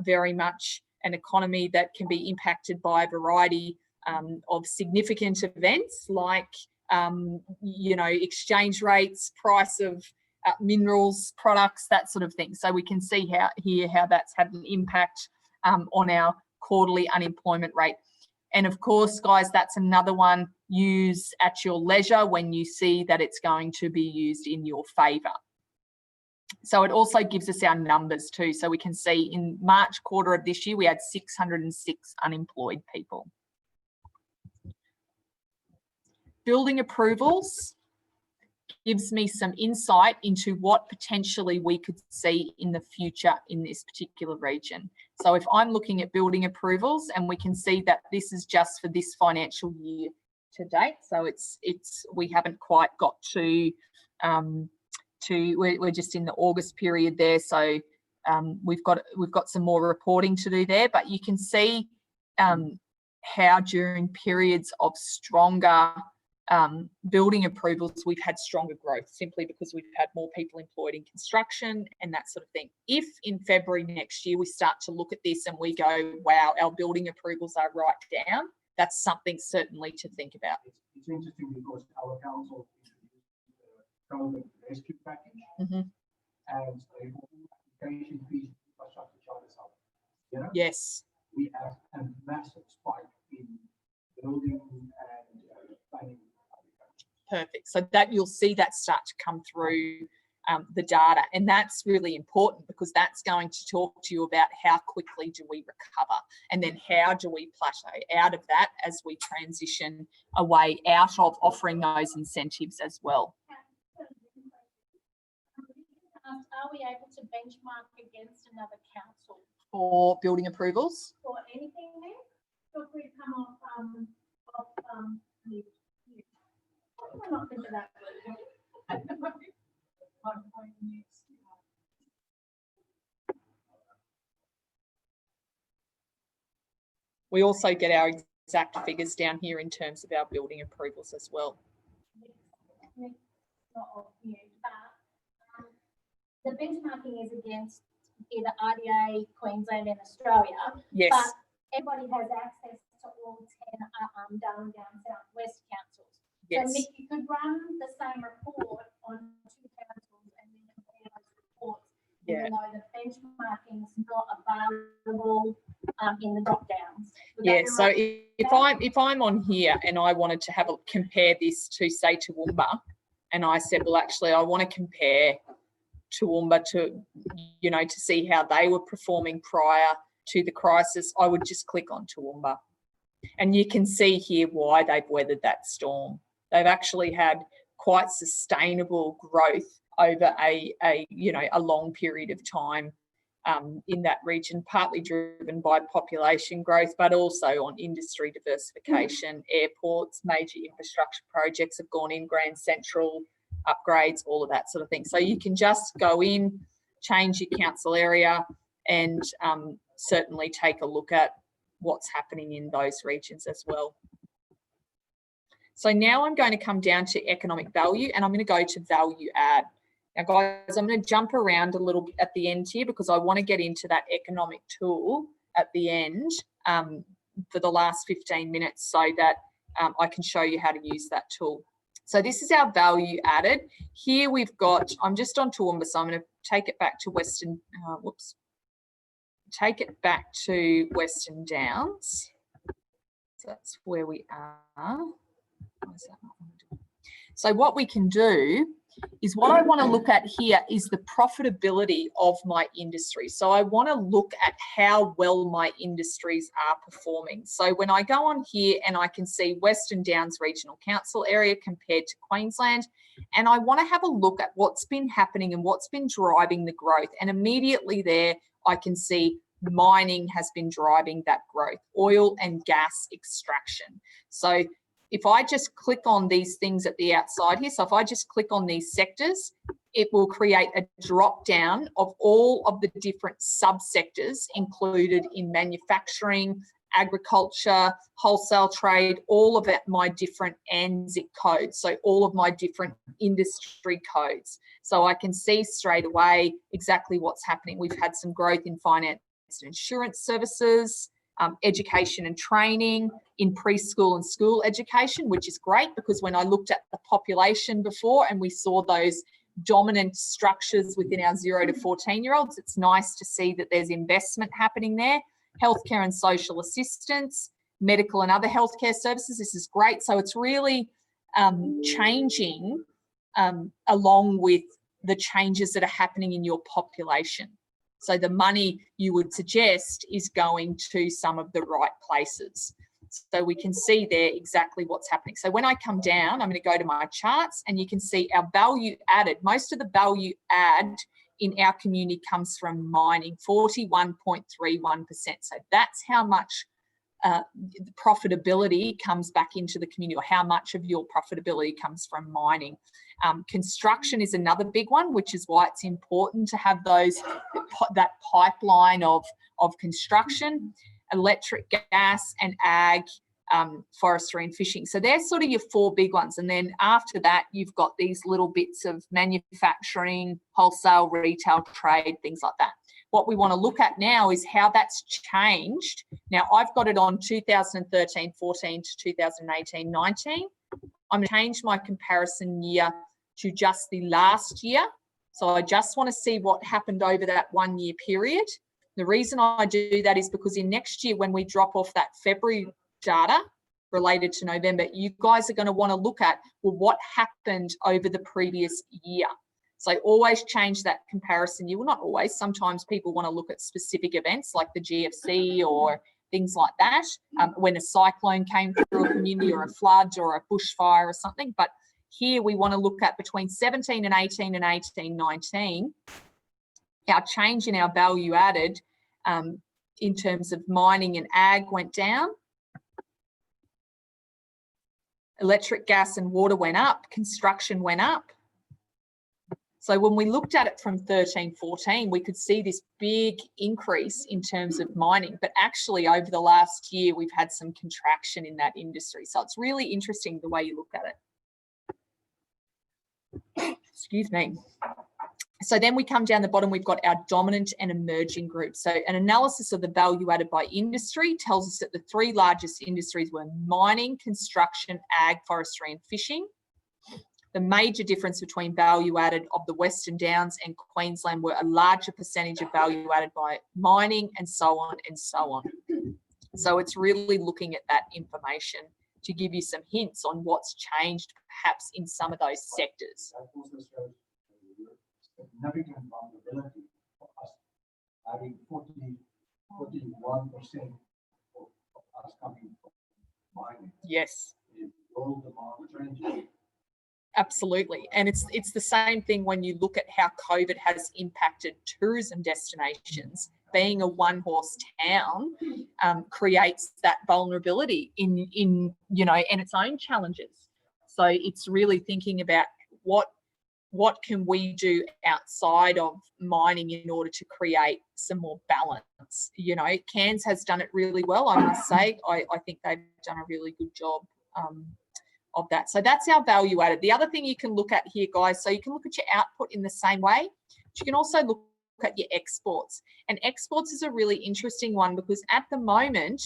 very much an economy that can be impacted by a variety of significant events like, you know, exchange rates, price of minerals, products, that sort of thing. So we can see how that's had an impact on our quarterly unemployment rate. And of course, guys, that's another one. Use at your leisure when you see that it's going to be used in your favour. So it also gives us our numbers too. So we can see in March quarter of this year, we had 606 unemployed people. Building approvals gives me some insight into what potentially we could see in the future in this particular region. So if I'm looking at building approvals, and we can see that this is just for this financial year to date. So we haven't quite got to we're just in the August period there. So we've got some more reporting to do there, but you can see how during periods of stronger building approvals, we've had stronger growth simply because we've had more people employed in construction and that sort of thing. If in February next year we start to look at this and we go, wow, our building approvals are right down, that's something certainly to think about. It's interesting because our council introduced the COVID rescue package and a application fees infrastructure charges up. You know? Yes. We have a massive spike in building and planning. Perfect. So that you'll see that start to come through the data, and that's really important because that's going to talk to you about how quickly do we recover, and then how do we plateau out of that as we transition away out of offering those incentives as well. Are we able to benchmark against another council For building approvals? or anything there? So if we come off mute. Why not think of that word? We also get our exact figures down here in terms of our building approvals as well. Not off mute, but the benchmarking is against either RDA, Queensland and Australia. Yes. But everybody has access to all 10 Darling Downs South West councils. Yes. So Mick, you could run the same report on 2 councils and then compare those reports, even though the benchmarking is not available in the drop downs. Yeah, so if I'm on here and I wanted to have a compare this to say Toowoomba, and I said, well, actually, I want to compare Toowoomba to, you know, to see how they were performing prior to the crisis, I would just click on Toowoomba. And you can see here why they've weathered that storm. They've actually had quite sustainable growth over a long period of time in that region, partly driven by population growth, but also on industry diversification, airports, major infrastructure projects have gone in, Grand Central upgrades, all of that sort of thing. So you can just go in, change your council area, and certainly take a look at what's happening in those regions as well. So now I'm going to come down to economic value, and I'm going to go to value add. Now, guys, I'm going to jump around a little bit at the end here because I want to get into that economic tool at the end for the last 15 minutes so that I can show you how to use that tool. So this is our value added. Here we've got, I'm just on Toowoomba, so I'm going to take it back to Western, take it back to Western Downs. So that's where we are. So what we can do is, what I want to look at here is the profitability of my industry. So I want to look at how well my industries are performing. So when I go on here and I can see Western Downs Regional Council area compared to Queensland, and I want to have a look at what's been happening and what's been driving the growth. And immediately there, I can see mining has been driving that growth, oil and gas extraction. So if I just click on these things at the outside here, so if I just click on these sectors, it will create a drop down of all of the different subsectors included in manufacturing, agriculture, wholesale trade, all of my different ANZIC codes, so all of my different industry codes. So I can see straight away exactly what's happening. We've had some growth in finance and insurance services. education and training in preschool and school education, which is great because when I looked at the population before and we saw those dominant structures within our 0 to 14-year-olds, it's nice to see that there's investment happening there. Healthcare and social assistance, medical and other healthcare services, this is great. So it's really changing along with the changes that are happening in your population. So the money you would suggest is going to some of the right places. So we can see there exactly what's happening. So when I come down, I'm going to go to my charts and you can see our value added. Most of the value add in our community comes from mining, 41.31%. So that's how much profitability comes back into the community, or how much of your profitability comes from mining. Construction is another big one, which is why it's important to have that pipeline of construction, electric, gas and ag, forestry and fishing. So they're sort of your 4 big ones. And then after that, you've got these little bits of manufacturing, wholesale, retail, trade, things like that. What we want to look at now is how that's changed. Now, I've got it on 2013-14 to 2018-19. I'm going to change my comparison year to just the last year. So I just want to see what happened over that 1 year period. The reason I do that is because in next year, when we drop off that February data related to November, you guys are going to want to look at, well, what happened over the previous year. So always change that comparison. You will not always. Sometimes people want to look at specific events like the GFC or things like that, when a cyclone came through a community or a flood or a bushfire or something. But here we want to look at between 17 and 18 and 18, 19, our change in our value added in terms of mining and ag went down. Electric, gas and water went up. Construction went up. So when we looked at it from 13-14, we could see this big increase in terms of mining, but actually over the last year, we've had some contraction in that industry. So it's really interesting the way you look at it. Excuse me. So then we come down the bottom, we've got our dominant and emerging groups. So an analysis of the value added by industry tells us that the 3 largest industries were mining, construction, ag, forestry and fishing. The major difference between value added of the Western Downs and Queensland were a larger percentage of value added by mining and so on and so on. So it's really looking at that information to give you some hints on what's changed perhaps in some of those sectors. That also shows significant vulnerability for us, having 41% of us coming from mining. Yes. If world demand changes. Absolutely. And it's the same thing when you look at how COVID has impacted tourism destinations. Being a one-horse town creates that vulnerability in and its own challenges. So it's really thinking about what can we do outside of mining in order to create some more balance. Cairns has done it really well, I must say. I think they've done a really good job of that. So that's our value added. The other thing you can look at here, guys, so you can look at your output in the same way, but you can also look at your exports. And exports is a really interesting one because at the moment,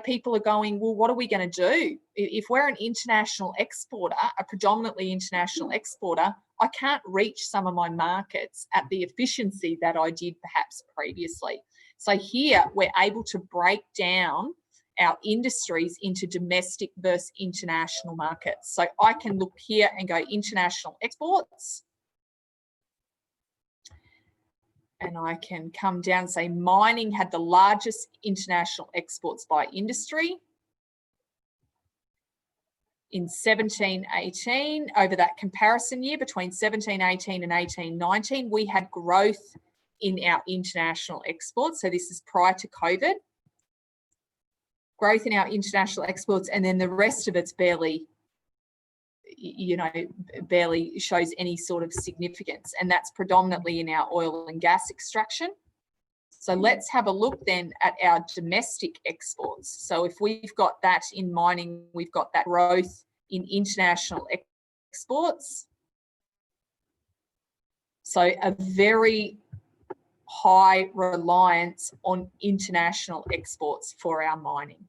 people are going, well, what are we going to do? If we're an international exporter, a predominantly international exporter, I can't reach some of my markets at the efficiency that I did perhaps previously. So here we're able to break down our industries into domestic versus international markets. So I can look here and go international exports. And I can come down and say mining had the largest international exports by industry. In 17-18, over that comparison year between 17-18 and 18-19, we had growth in our international exports. So this is prior to COVID. Growth in our international exports, and then the rest of it's barely shows any sort of significance, and that's predominantly in our oil and gas extraction. So let's have a look then at our domestic exports. So if we've got that in mining, we've got that growth in international exports. So a very high reliance on international exports for our mining.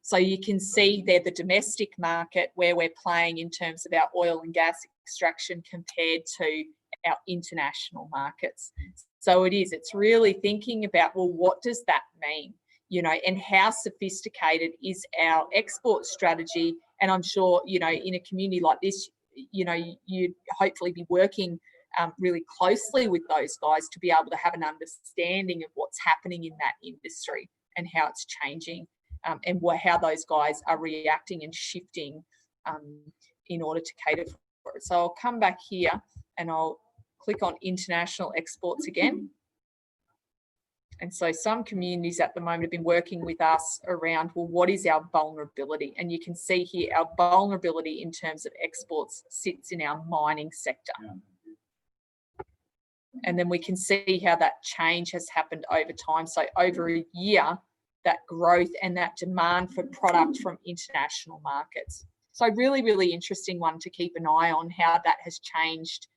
So you can see there the domestic market where we're playing in terms of our oil and gas extraction compared to our international markets. So it's really thinking about, well, what does that mean? You know, and how sophisticated is our export strategy? And I'm sure, you know, in a community like this, you know, you'd hopefully be working really closely with those guys to be able to have an understanding of what's happening in that industry and how it's changing, and how those guys are reacting and shifting in order to cater for it. So I'll come back here and I'll click on international exports again. And so some communities at the moment have been working with us around, well, what is our vulnerability? And you can see here our vulnerability in terms of exports sits in our mining sector. And then we can see how that change has happened over time. So over a year, that growth and that demand for product from international markets. So really, really interesting one to keep an eye on how that has changed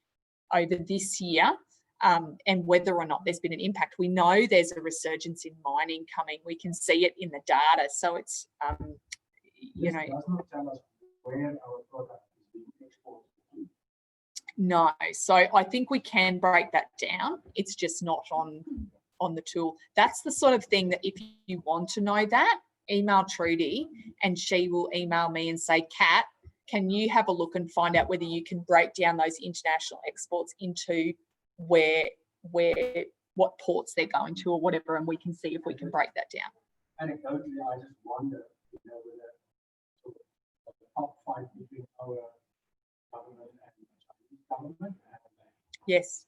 over this year, and whether or not there's been an impact. We know there's a resurgence in mining coming. We can see it in the data. So it's, you know. Does not tell us where our product is being exported to. No, so I think we can break that down. It's just not on the tool. That's the sort of thing that if you want to know that, email Trudy and she will email me and say, Kat, can you have a look and find out whether you can break down those international exports into what ports they're going to or whatever, and we can see if we can break that down. Anecdotally, I just wonder, you know, whether the top fight between our government and the Chinese government, and yes,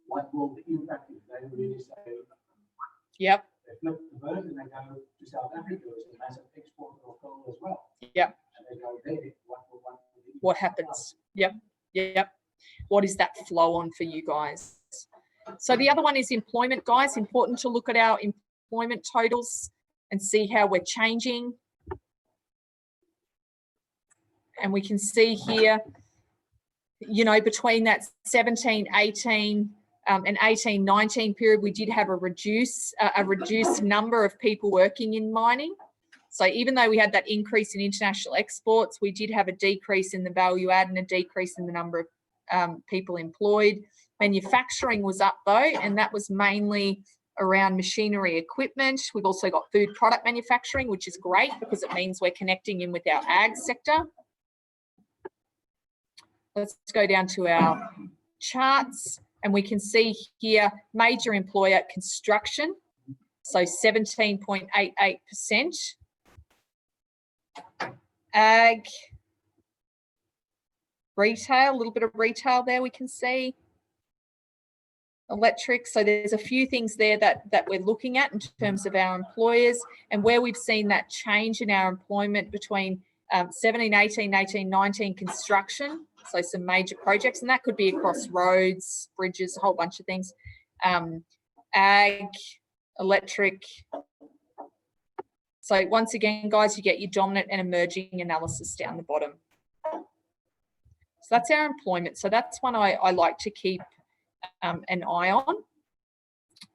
what will the impact if they really say, yep, they flip the bird and they go to South Africa, which is a massive exporter of coal as well. Yep. And they go there, what happens? Yep, yep. What is that flow on for you guys? So the other one is employment, guys. Important to look at our employment totals and see how we're changing. And we can see here, you know, between that 17, 18 and 18, 19 period, we did have a reduced number of people working in mining. So even though we had that increase in international exports, we did have a decrease in the value add and a decrease in the number of people employed. Manufacturing was up though, and that was mainly around machinery equipment. We've also got food product manufacturing, which is great because it means we're connecting in with our ag sector. Let's go down to our charts and we can see here major employer construction, so 17.88%. Ag, retail, a little bit of retail there we can see. Electric, so there's a few things there that we're looking at in terms of our employers, and where we've seen that change in our employment between 17, 18, 18, 19 construction, so some major projects, and that could be across roads, bridges, a whole bunch of things. Ag, electric. So once again, guys, you get your dominant and emerging analysis down the bottom. So that's our employment. So that's one I like to keep an eye on.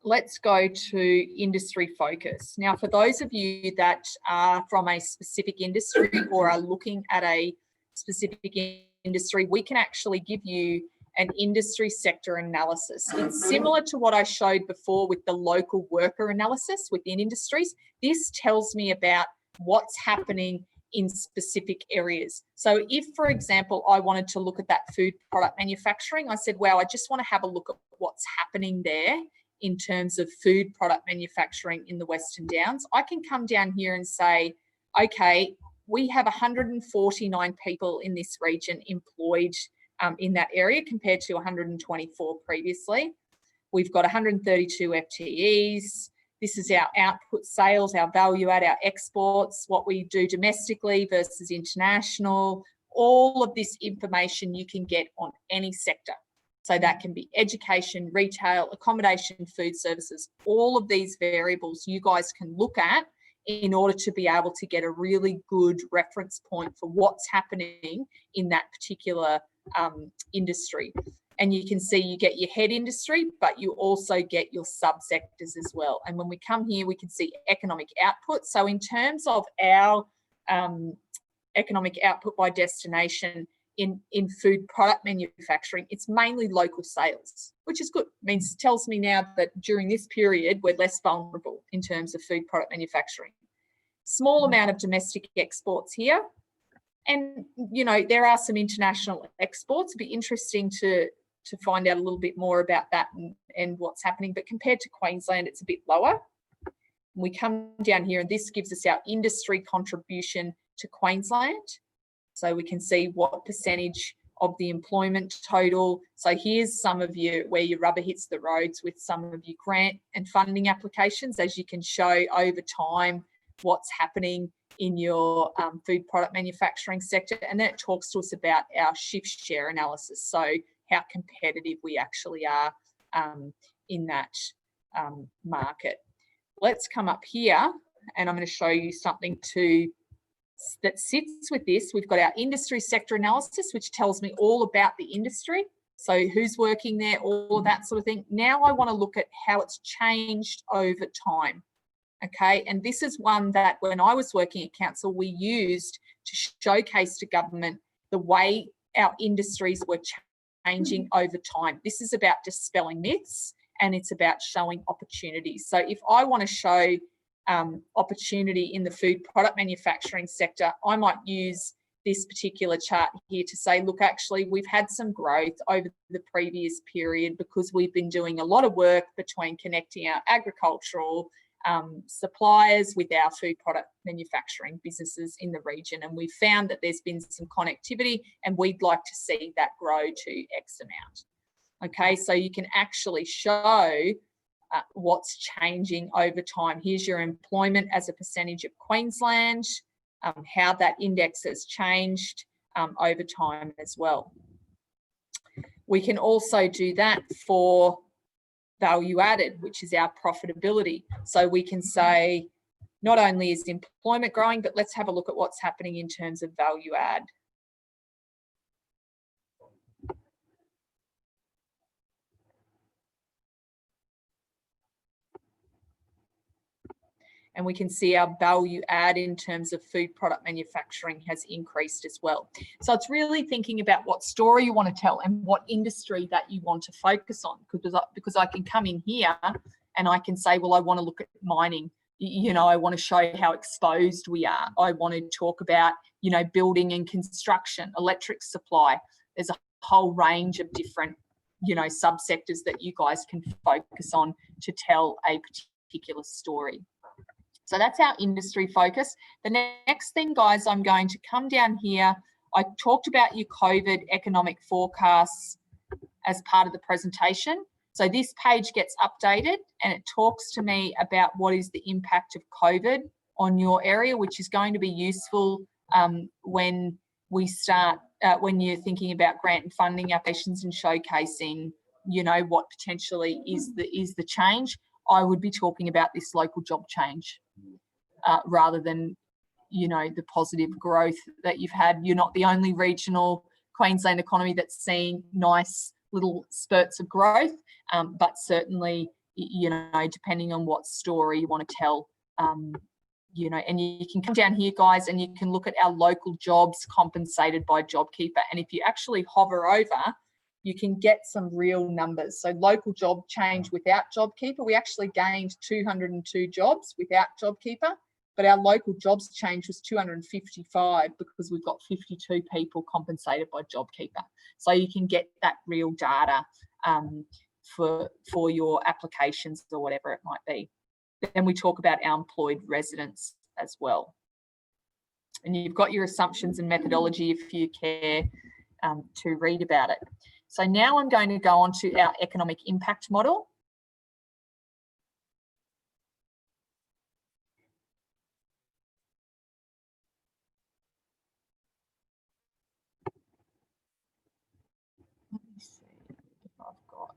Let's go to industry focus. Now, for those of you that are from a specific industry or are looking at a specific industry, we can actually give you an industry sector analysis. It's similar to what I showed before with the local worker analysis within industries. This tells me about what's happening in specific areas. So if, for example, I wanted to look at that food product manufacturing, I said, wow, I just want to have a look at what's happening there in terms of food product manufacturing in the Western Downs. I can come down here and say, okay, we have 149 people in this region employed in that area compared to 124 previously. We've got 132 FTEs. This is our output sales, our value add, our exports, what we do domestically versus international. All of this information you can get on any sector. So that can be education, retail, accommodation, food services. All of these variables you guys can look at in order to be able to get a really good reference point for what's happening in that particular industry. And you can see you get your head industry, but you also get your subsectors as well. And when we come here, we can see economic output. So in terms of our economic output by destination in food product manufacturing, it's mainly local sales, which is good. Tells me now that during this period, we're less vulnerable in terms of food product manufacturing. Small amount of domestic exports here. And, you know, there are some international exports. It'd be interesting to find out a little bit more about that and what's happening. But compared to Queensland, it's a bit lower. We come down here and this gives us our industry contribution to Queensland. So we can see what percentage of the employment total. So here's some of you where your rubber hits the roads with some of your grant and funding applications, as you can show over time what's happening in your food product manufacturing sector. And then it talks to us about our shift share analysis. So how competitive we actually are in that market. Let's come up here and I'm going to show you something that sits with this. We've got our industry sector analysis, which tells me all about the industry. So who's working there, all of that sort of thing. Now I want to look at how it's changed over time. Okay, and this is one that when I was working at council, we used to showcase to government the way our industries were changing over time. This is about dispelling myths and it's about showing opportunities. So if I want to show opportunity in the food product manufacturing sector, I might use this particular chart here to say, look, actually, we've had some growth over the previous period because we've been doing a lot of work between connecting our agricultural suppliers with our food product manufacturing businesses in the region. And we've found that there's been some connectivity and we'd like to see that grow to X amount. Okay, so you can actually show what's changing over time. Here's your employment as a percentage of Queensland, how that index has changed over time as well. We can also do that for value added, which is our profitability. So we can say, not only is employment growing, but let's have a look at what's happening in terms of value add. And we can see our value add in terms of food product manufacturing has increased as well. So it's really thinking about what story you want to tell and what industry that you want to focus on, because I can come in here and I can say, well, I want to look at mining. You know, I want to show how exposed we are. I want to talk about, you know, building and construction, electric supply. There's a whole range of different, you know, subsectors that you guys can focus on to tell a particular story. So that's our industry focus. The next thing, guys, I'm going to come down here. I talked about your COVID economic forecasts as part of the presentation. So this page gets updated and it talks to me about what is the impact of COVID on your area, which is going to be useful when we start, when you're thinking about grant and funding applications and showcasing, you know, what potentially is the change. I would be talking about this local job change rather than, you know, the positive growth that you've had. You're not the only regional Queensland economy that's seeing nice little spurts of growth, but certainly, you know, depending on what story you want to tell, you know, and you can come down here, guys, and you can look at our local jobs compensated by JobKeeper. And if you actually hover over, you can get some real numbers. So local job change without JobKeeper, we actually gained 202 jobs without JobKeeper, but our local jobs change was 255 because we've got 52 people compensated by JobKeeper. So you can get that real data for your applications or whatever it might be. Then we talk about our employed residents as well. And you've got your assumptions and methodology if you care to read about it. So now I'm going to go on to our economic impact model. Let me see if I've got.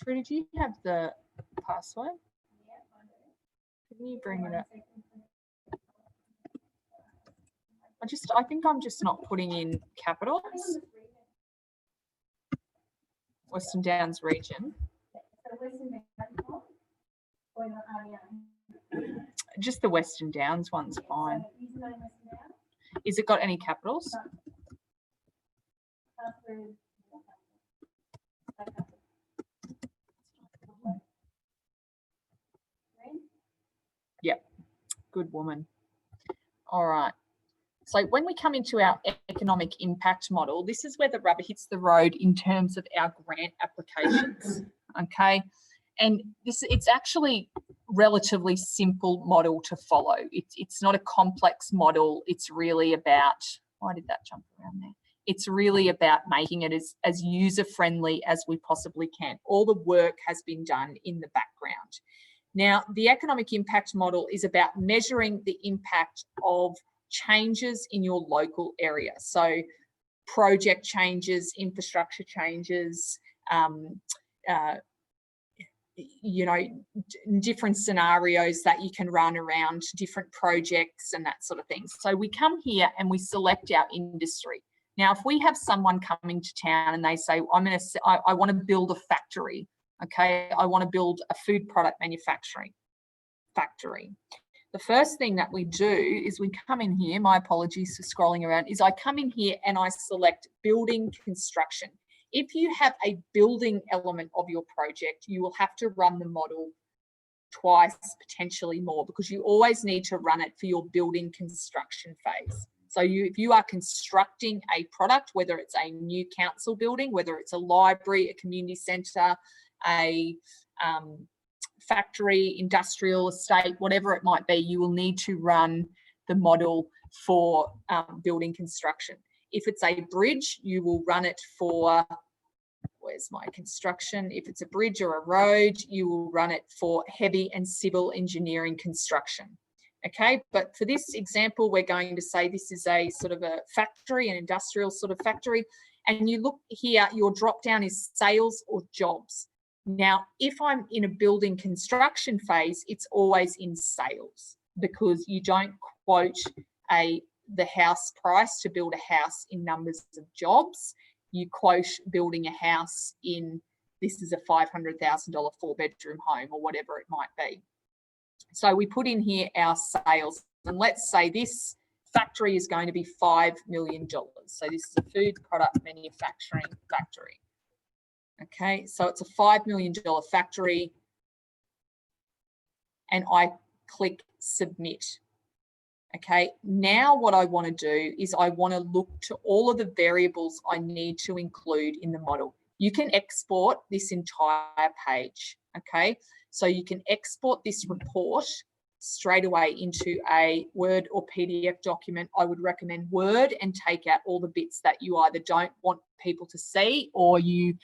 Trudy, do you have the password? Can you bring it up? I think I'm just not putting in capitals. Western Downs region. Just the Western Downs one's fine. Is it got any capitals? Yep, good woman. All right. So when we come into our economic impact model, this is where the rubber hits the road in terms of our grant applications, okay? And it's actually relatively simple model to follow. It's not a complex model. It's really about, why did that jump around there? It's really about making it as user-friendly as we possibly can. All the work has been done in the background. Now, the economic impact model is about measuring the impact of changes in your local area. So project changes, infrastructure changes, you know, different scenarios that you can run around different projects and that sort of thing. So we come here and we select our industry. Now, if we have someone coming to town and they say, I want to build a factory, okay, I want to build a food product manufacturing factory. The first thing that we do is we come in here, my apologies for scrolling around, is I come in here and I select building construction. If you have a building element of your project, you will have to run the model twice, potentially more, because you always need to run it for your building construction phase. So if you are constructing a product, whether it's a new council building, whether it's a library, a community centre, a factory, industrial estate, whatever it might be, you will need to run the model for building construction. If it's a bridge, you will run it for, where's my construction? If it's a bridge or a road, you will run it for heavy and civil engineering construction. Okay, but for this example, we're going to say this is a sort of a factory, an industrial sort of factory. And you look here, your drop down is sales or jobs. Now, if I'm in a building construction phase, it's always in sales because you don't quote the house price to build a house in numbers of jobs. You quote building a house in, this is a $500,000 4-bedroom home or whatever it might be. So we put in here our sales, and let's say this factory is going to be $5 million. So this is a food product manufacturing factory. Okay, so it's a $5 million factory, and I click submit. Okay, now what I want to do is I want to look to all of the variables I need to include in the model. You can export this entire page, okay? So you can export this report straight away into a Word or PDF document. I would recommend Word and take out all the bits that you either don't want people to see or you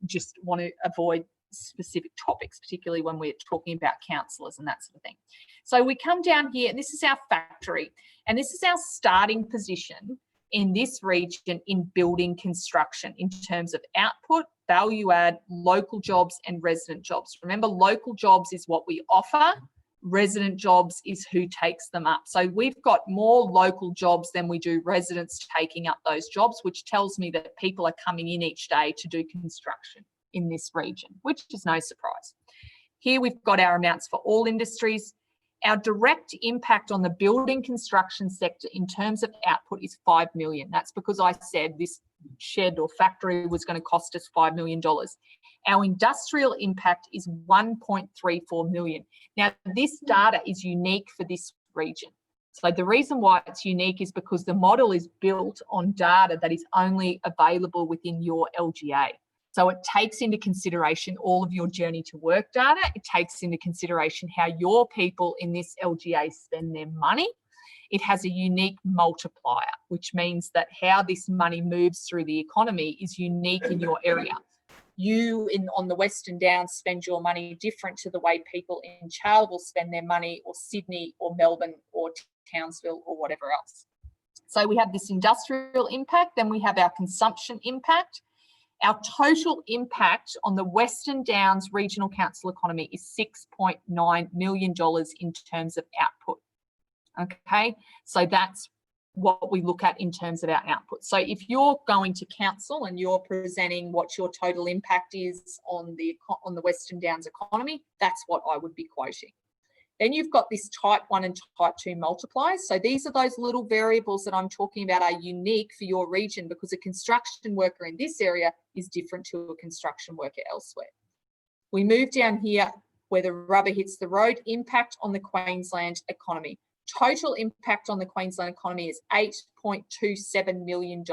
just want to avoid specific topics, particularly when we're talking about councillors and that sort of thing. So we come down here, and this is our factory, and this is our starting position in this region in building construction in terms of output, value add, local jobs and resident jobs. Remember, local jobs is what we offer. Resident jobs is who takes them up. So we've got more local jobs than we do residents taking up those jobs, which tells me that people are coming in each day to do construction in this region, which is no surprise. Here we've got our amounts for all industries. Our direct impact on the building construction sector in terms of output is $5 million. That's because I said this shed or factory was going to cost us $5 million. Our industrial impact is $1.34 million. Now, this data is unique for this region. So the reason why it's unique is because the model is built on data that is only available within your LGA. So it takes into consideration all of your journey to work data. It takes into consideration how your people in this LGA spend their money. It has a unique multiplier, which means that how this money moves through the economy is unique in your area. You on the Western Downs spend your money different to the way people in Charleville spend their money, or Sydney or Melbourne or Townsville or whatever else. So we have this industrial impact, then we have our consumption impact. Our total impact on the Western Downs Regional Council economy is $6.9 million in terms of output. Okay, so that's what we look at in terms of our output. So if you're going to council and you're presenting what your total impact is on the Western Downs economy, that's what I would be quoting. Then you've got this type 1 and type 2 multipliers. So these are those little variables that I'm talking about are unique for your region, because a construction worker in this area is different to a construction worker elsewhere. We move down here where the rubber hits the road, impact on the Queensland economy. Total impact on the Queensland economy is $8.27 million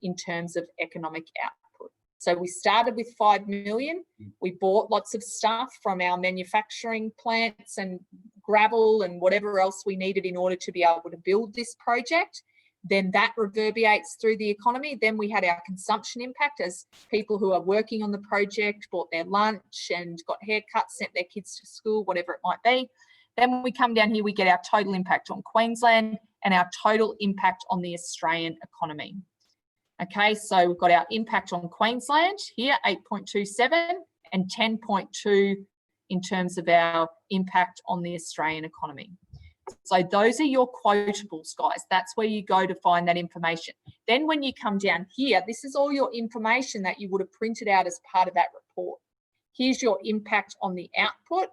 in terms of economic output. So we started with 5 million. We bought lots of stuff from our manufacturing plants and gravel and whatever else we needed in order to be able to build this project. Then that reverberates through the economy. Then we had our consumption impact as people who are working on the project bought their lunch and got haircuts, sent their kids to school, whatever it might be. Then when we come down here, we get our total impact on Queensland and our total impact on the Australian economy. Okay, so we've got our impact on Queensland here, 8.27 and 10.2 in terms of our impact on the Australian economy. So those are your quotables, guys. That's where you go to find that information. Then when you come down here, this is all your information that you would have printed out as part of that report. Here's your impact on the output.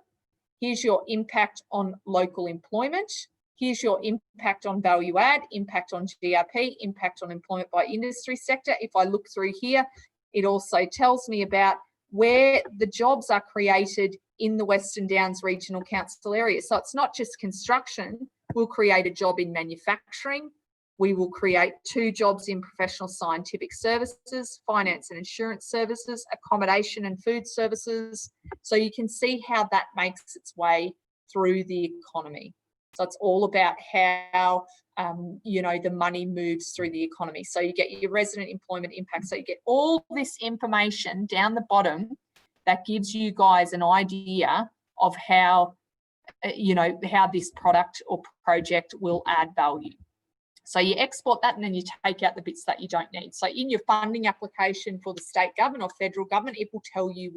Here's your impact on local employment. Here's your impact on value add, impact on GRP, impact on employment by industry sector. If I look through here, it also tells me about where the jobs are created in the Western Downs Regional Council area. So it's not just construction. We'll create a job in manufacturing. We will create 2 jobs in professional scientific services, finance and insurance services, accommodation and food services. So you can see how that makes its way through the economy. So it's all about how, the money moves through the economy. So you get your resident employment impact. So you get all this information down the bottom that gives you guys an idea of how, how this product or project will add value. So you export that and then you take out the bits that you don't need. So in your funding application for the state government or federal government, it will tell you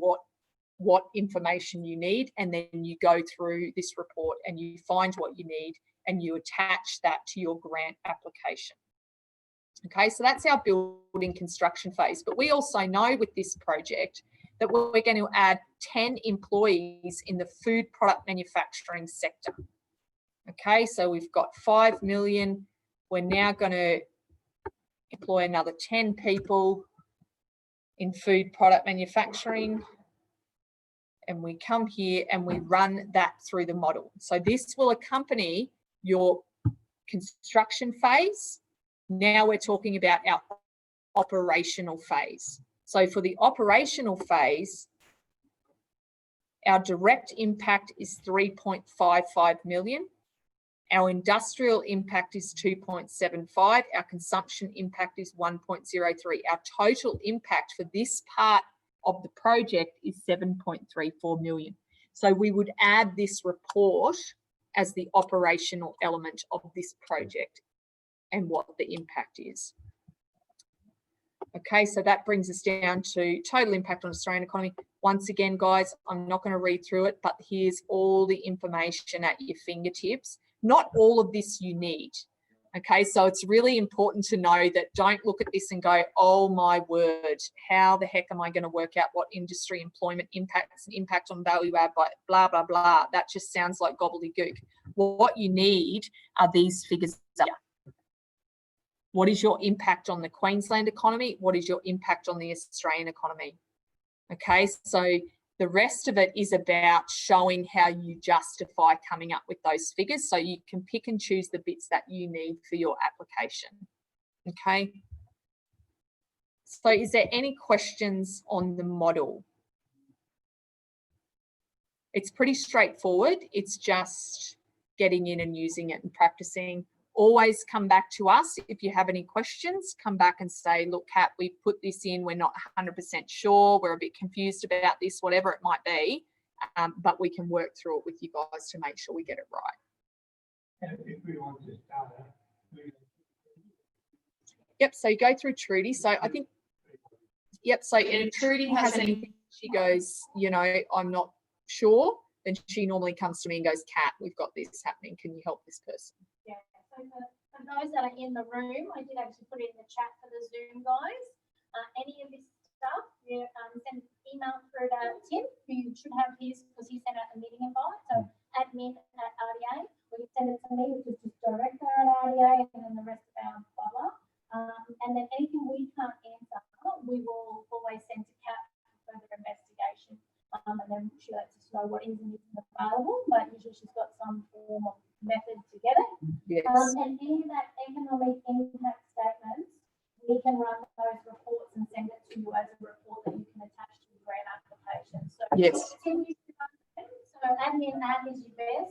what information you need, and then you go through this report and you find what you need and you attach that to your grant application. Okay, so that's our building construction phase. But we also know with this project that we're going to add 10 employees in the food product manufacturing sector. Okay, so we've got 5 million. We're now going to employ another 10 people in food product manufacturing. And we come here and we run that through the model. So this will accompany your construction phase. Now we're talking about our operational phase. So for the operational phase, our direct impact is 3.55 million. Our industrial impact is 2.75. Our consumption impact is 1.03. Our total impact for this part of the project is 7.34 million. So we would add this report as the operational element of this project and what the impact is. Okay, so that brings us down to total impact on Australian economy. Once again, guys, I'm not going to read through it, but here's all the information at your fingertips. Not all of this you need. Okay, so it's really important to know that don't look at this and go, oh my word, how the heck am I going to work out what industry employment impacts and impact on value add by blah, blah, blah. That just sounds like gobbledygook. What you need are these figures here. What is your impact on the Queensland economy? What is your impact on the Australian economy? Okay, so the rest of it is about showing how you justify coming up with those figures so you can pick and choose the bits that you need for your application. Okay. So is there any questions on the model? It's pretty straightforward. It's just getting in and using it and practicing. Always come back to us if you have any questions. Come back and say, look, Kat, we put this in. We're not 100% sure. We're a bit confused about this, whatever it might be. But we can work through it with you guys to make sure we get it right. And if we want to start Yep, so you go through Trudy. So I think Yep. So if Trudy has anything, she goes, you know, I'm not sure. And she normally comes to me and goes, Kat, we've got this happening. Can you help this person? Yeah. So for those that are in the room, I did actually put it in the chat for the Zoom guys. Any of this stuff, you send email through to Tim, who you should have his because he sent out the meeting invite. So admin@RDA, or you send it to me, which is just director@RDA, and then the rest of our blah. And then anything we can't answer, we will always send to Kat for further investigation. And then she lets us know what is and isn't available, but usually she's got some form of method to get it. Yes. And any of that economic impact statements, we can run those reports and send it to you as a report that you can attach to your grant application. So Yes. so admin is your best,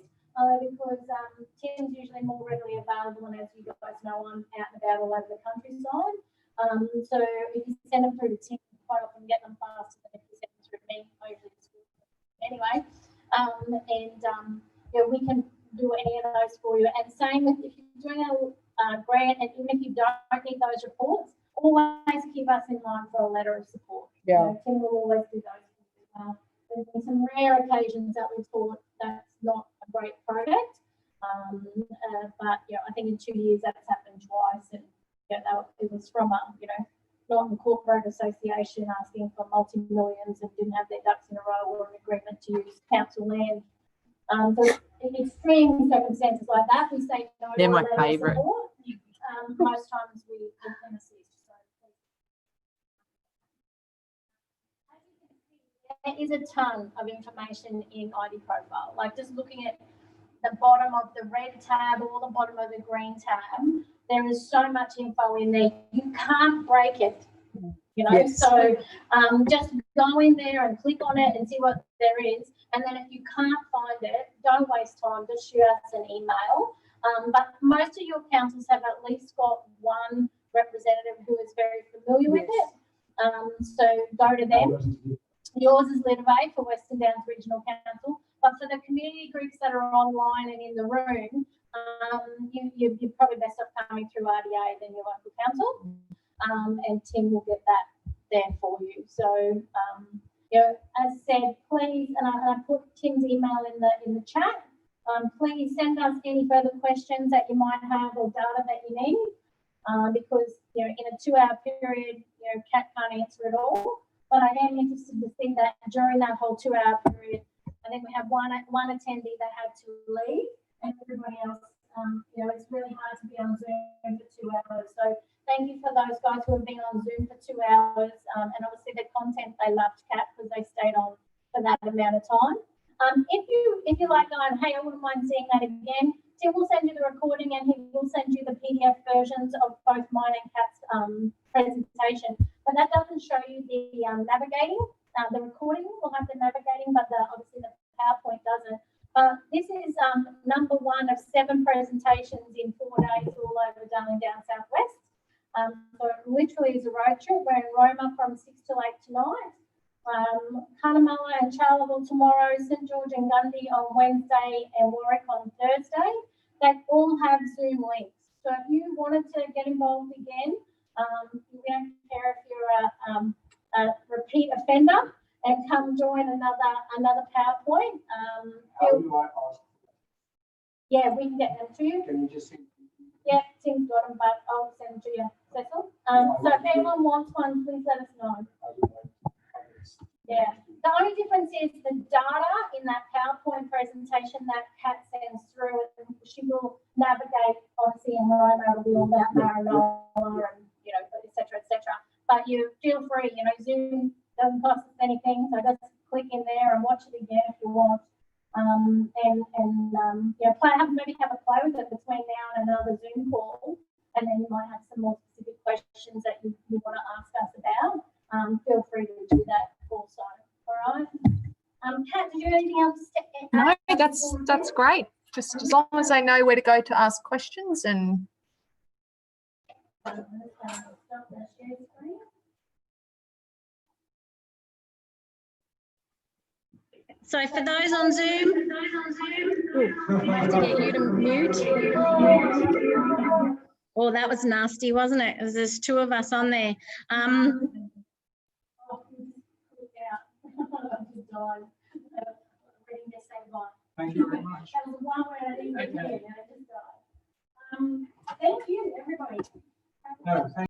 because Tim's usually more readily available, and as you guys know, I'm out and about all over the countryside. So if you send them through to Tim, you quite often get them faster than if you send them through me. I usually just anyway, yeah, we can do any of those for you. And same with if you're doing a grant, and even if you don't need those reports, always keep us in mind for a letter of support. Yeah. So Tim will always do those as well. There's been some rare occasions that we've thought that's not a great project, but yeah, I think in 2 years that's happened twice, and yeah, it was from a not a corporate association asking for multi-millions and didn't have their ducks in a row or an agreement to use council land. So in extreme circumstances like that, we say no. They're my favourite. Most times we can assist. So there is a ton of information in ID Profile. Like just looking at the bottom of the red tab or the bottom of the green tab, there is so much info in there. You can't break it, you know. Yes. So just go in there and click on it and see what there is. And then if you can't find it, don't waste time. Just shoot us an email. But most of your councils have at least got one representative who is very familiar with it. So go to them. Yours is led away for Western Downs Regional Council. But for the community groups that are online and in the room, you're probably best off coming through RDA than your local council, and Tim will get that there for you. So, as I said, please, and I put Tim's email in the chat. Please send us any further questions that you might have or data that you need, because in a 2-hour period, Kat can't answer it all. But I am interested to see that during that whole 2-hour period, I think we have one attendee that had to leave, and everybody else, it's really hard to be on Zoom for 2 hours. So thank you for those guys who have been on Zoom for 2 hours, and obviously the content they loved, Kat, because they stayed on for that amount of time. If you like going, hey, I wouldn't mind seeing that again, Tim will send you the recording and he will send you the PDF versions of both mine and Kat's presentation. But that doesn't show you the navigating. The recording will have the navigating, but obviously the PowerPoint doesn't. This is number 1 of 7 presentations in 4 days all over Darling Downs Southwest. So it literally is a road trip. We're in Roma from 6 till 8 tonight. Cunnamulla and Charleville tomorrow, St George and Gundy on Wednesday, and Warwick on Thursday. They all have Zoom links. So if you wanted to get involved again, we don't care if you're a repeat offender, and come join another PowerPoint. How do I ask? Yeah, we can get them to you. Can you just see? Yeah, Tim's got them, but I'll send them to you, Cecil. So if anyone wants one, please let us know. Yeah, the only difference is the data in that PowerPoint presentation that Kat sends through, and she will navigate, obviously, in Roma, it'll be all about Maranoa and, et cetera, et cetera. But you feel free, Zoom doesn't cost us anything, so just click in there and watch it again if you want. Maybe have a play with it between now and another Zoom call, and then you might have some more specific questions that you want to ask us about. Feel free to do that also. All right. Kat, did you have anything else to add? No, that's great. Just as long as I know where to go to ask questions and. So for those on Zoom, I have to get you to mute. Oh, that was nasty, wasn't it? There's 2 of us on there. God. Reading this say God. Thank you very much. That was one word I didn't Okay. hear, and it just died. Thank you, everybody. No, thank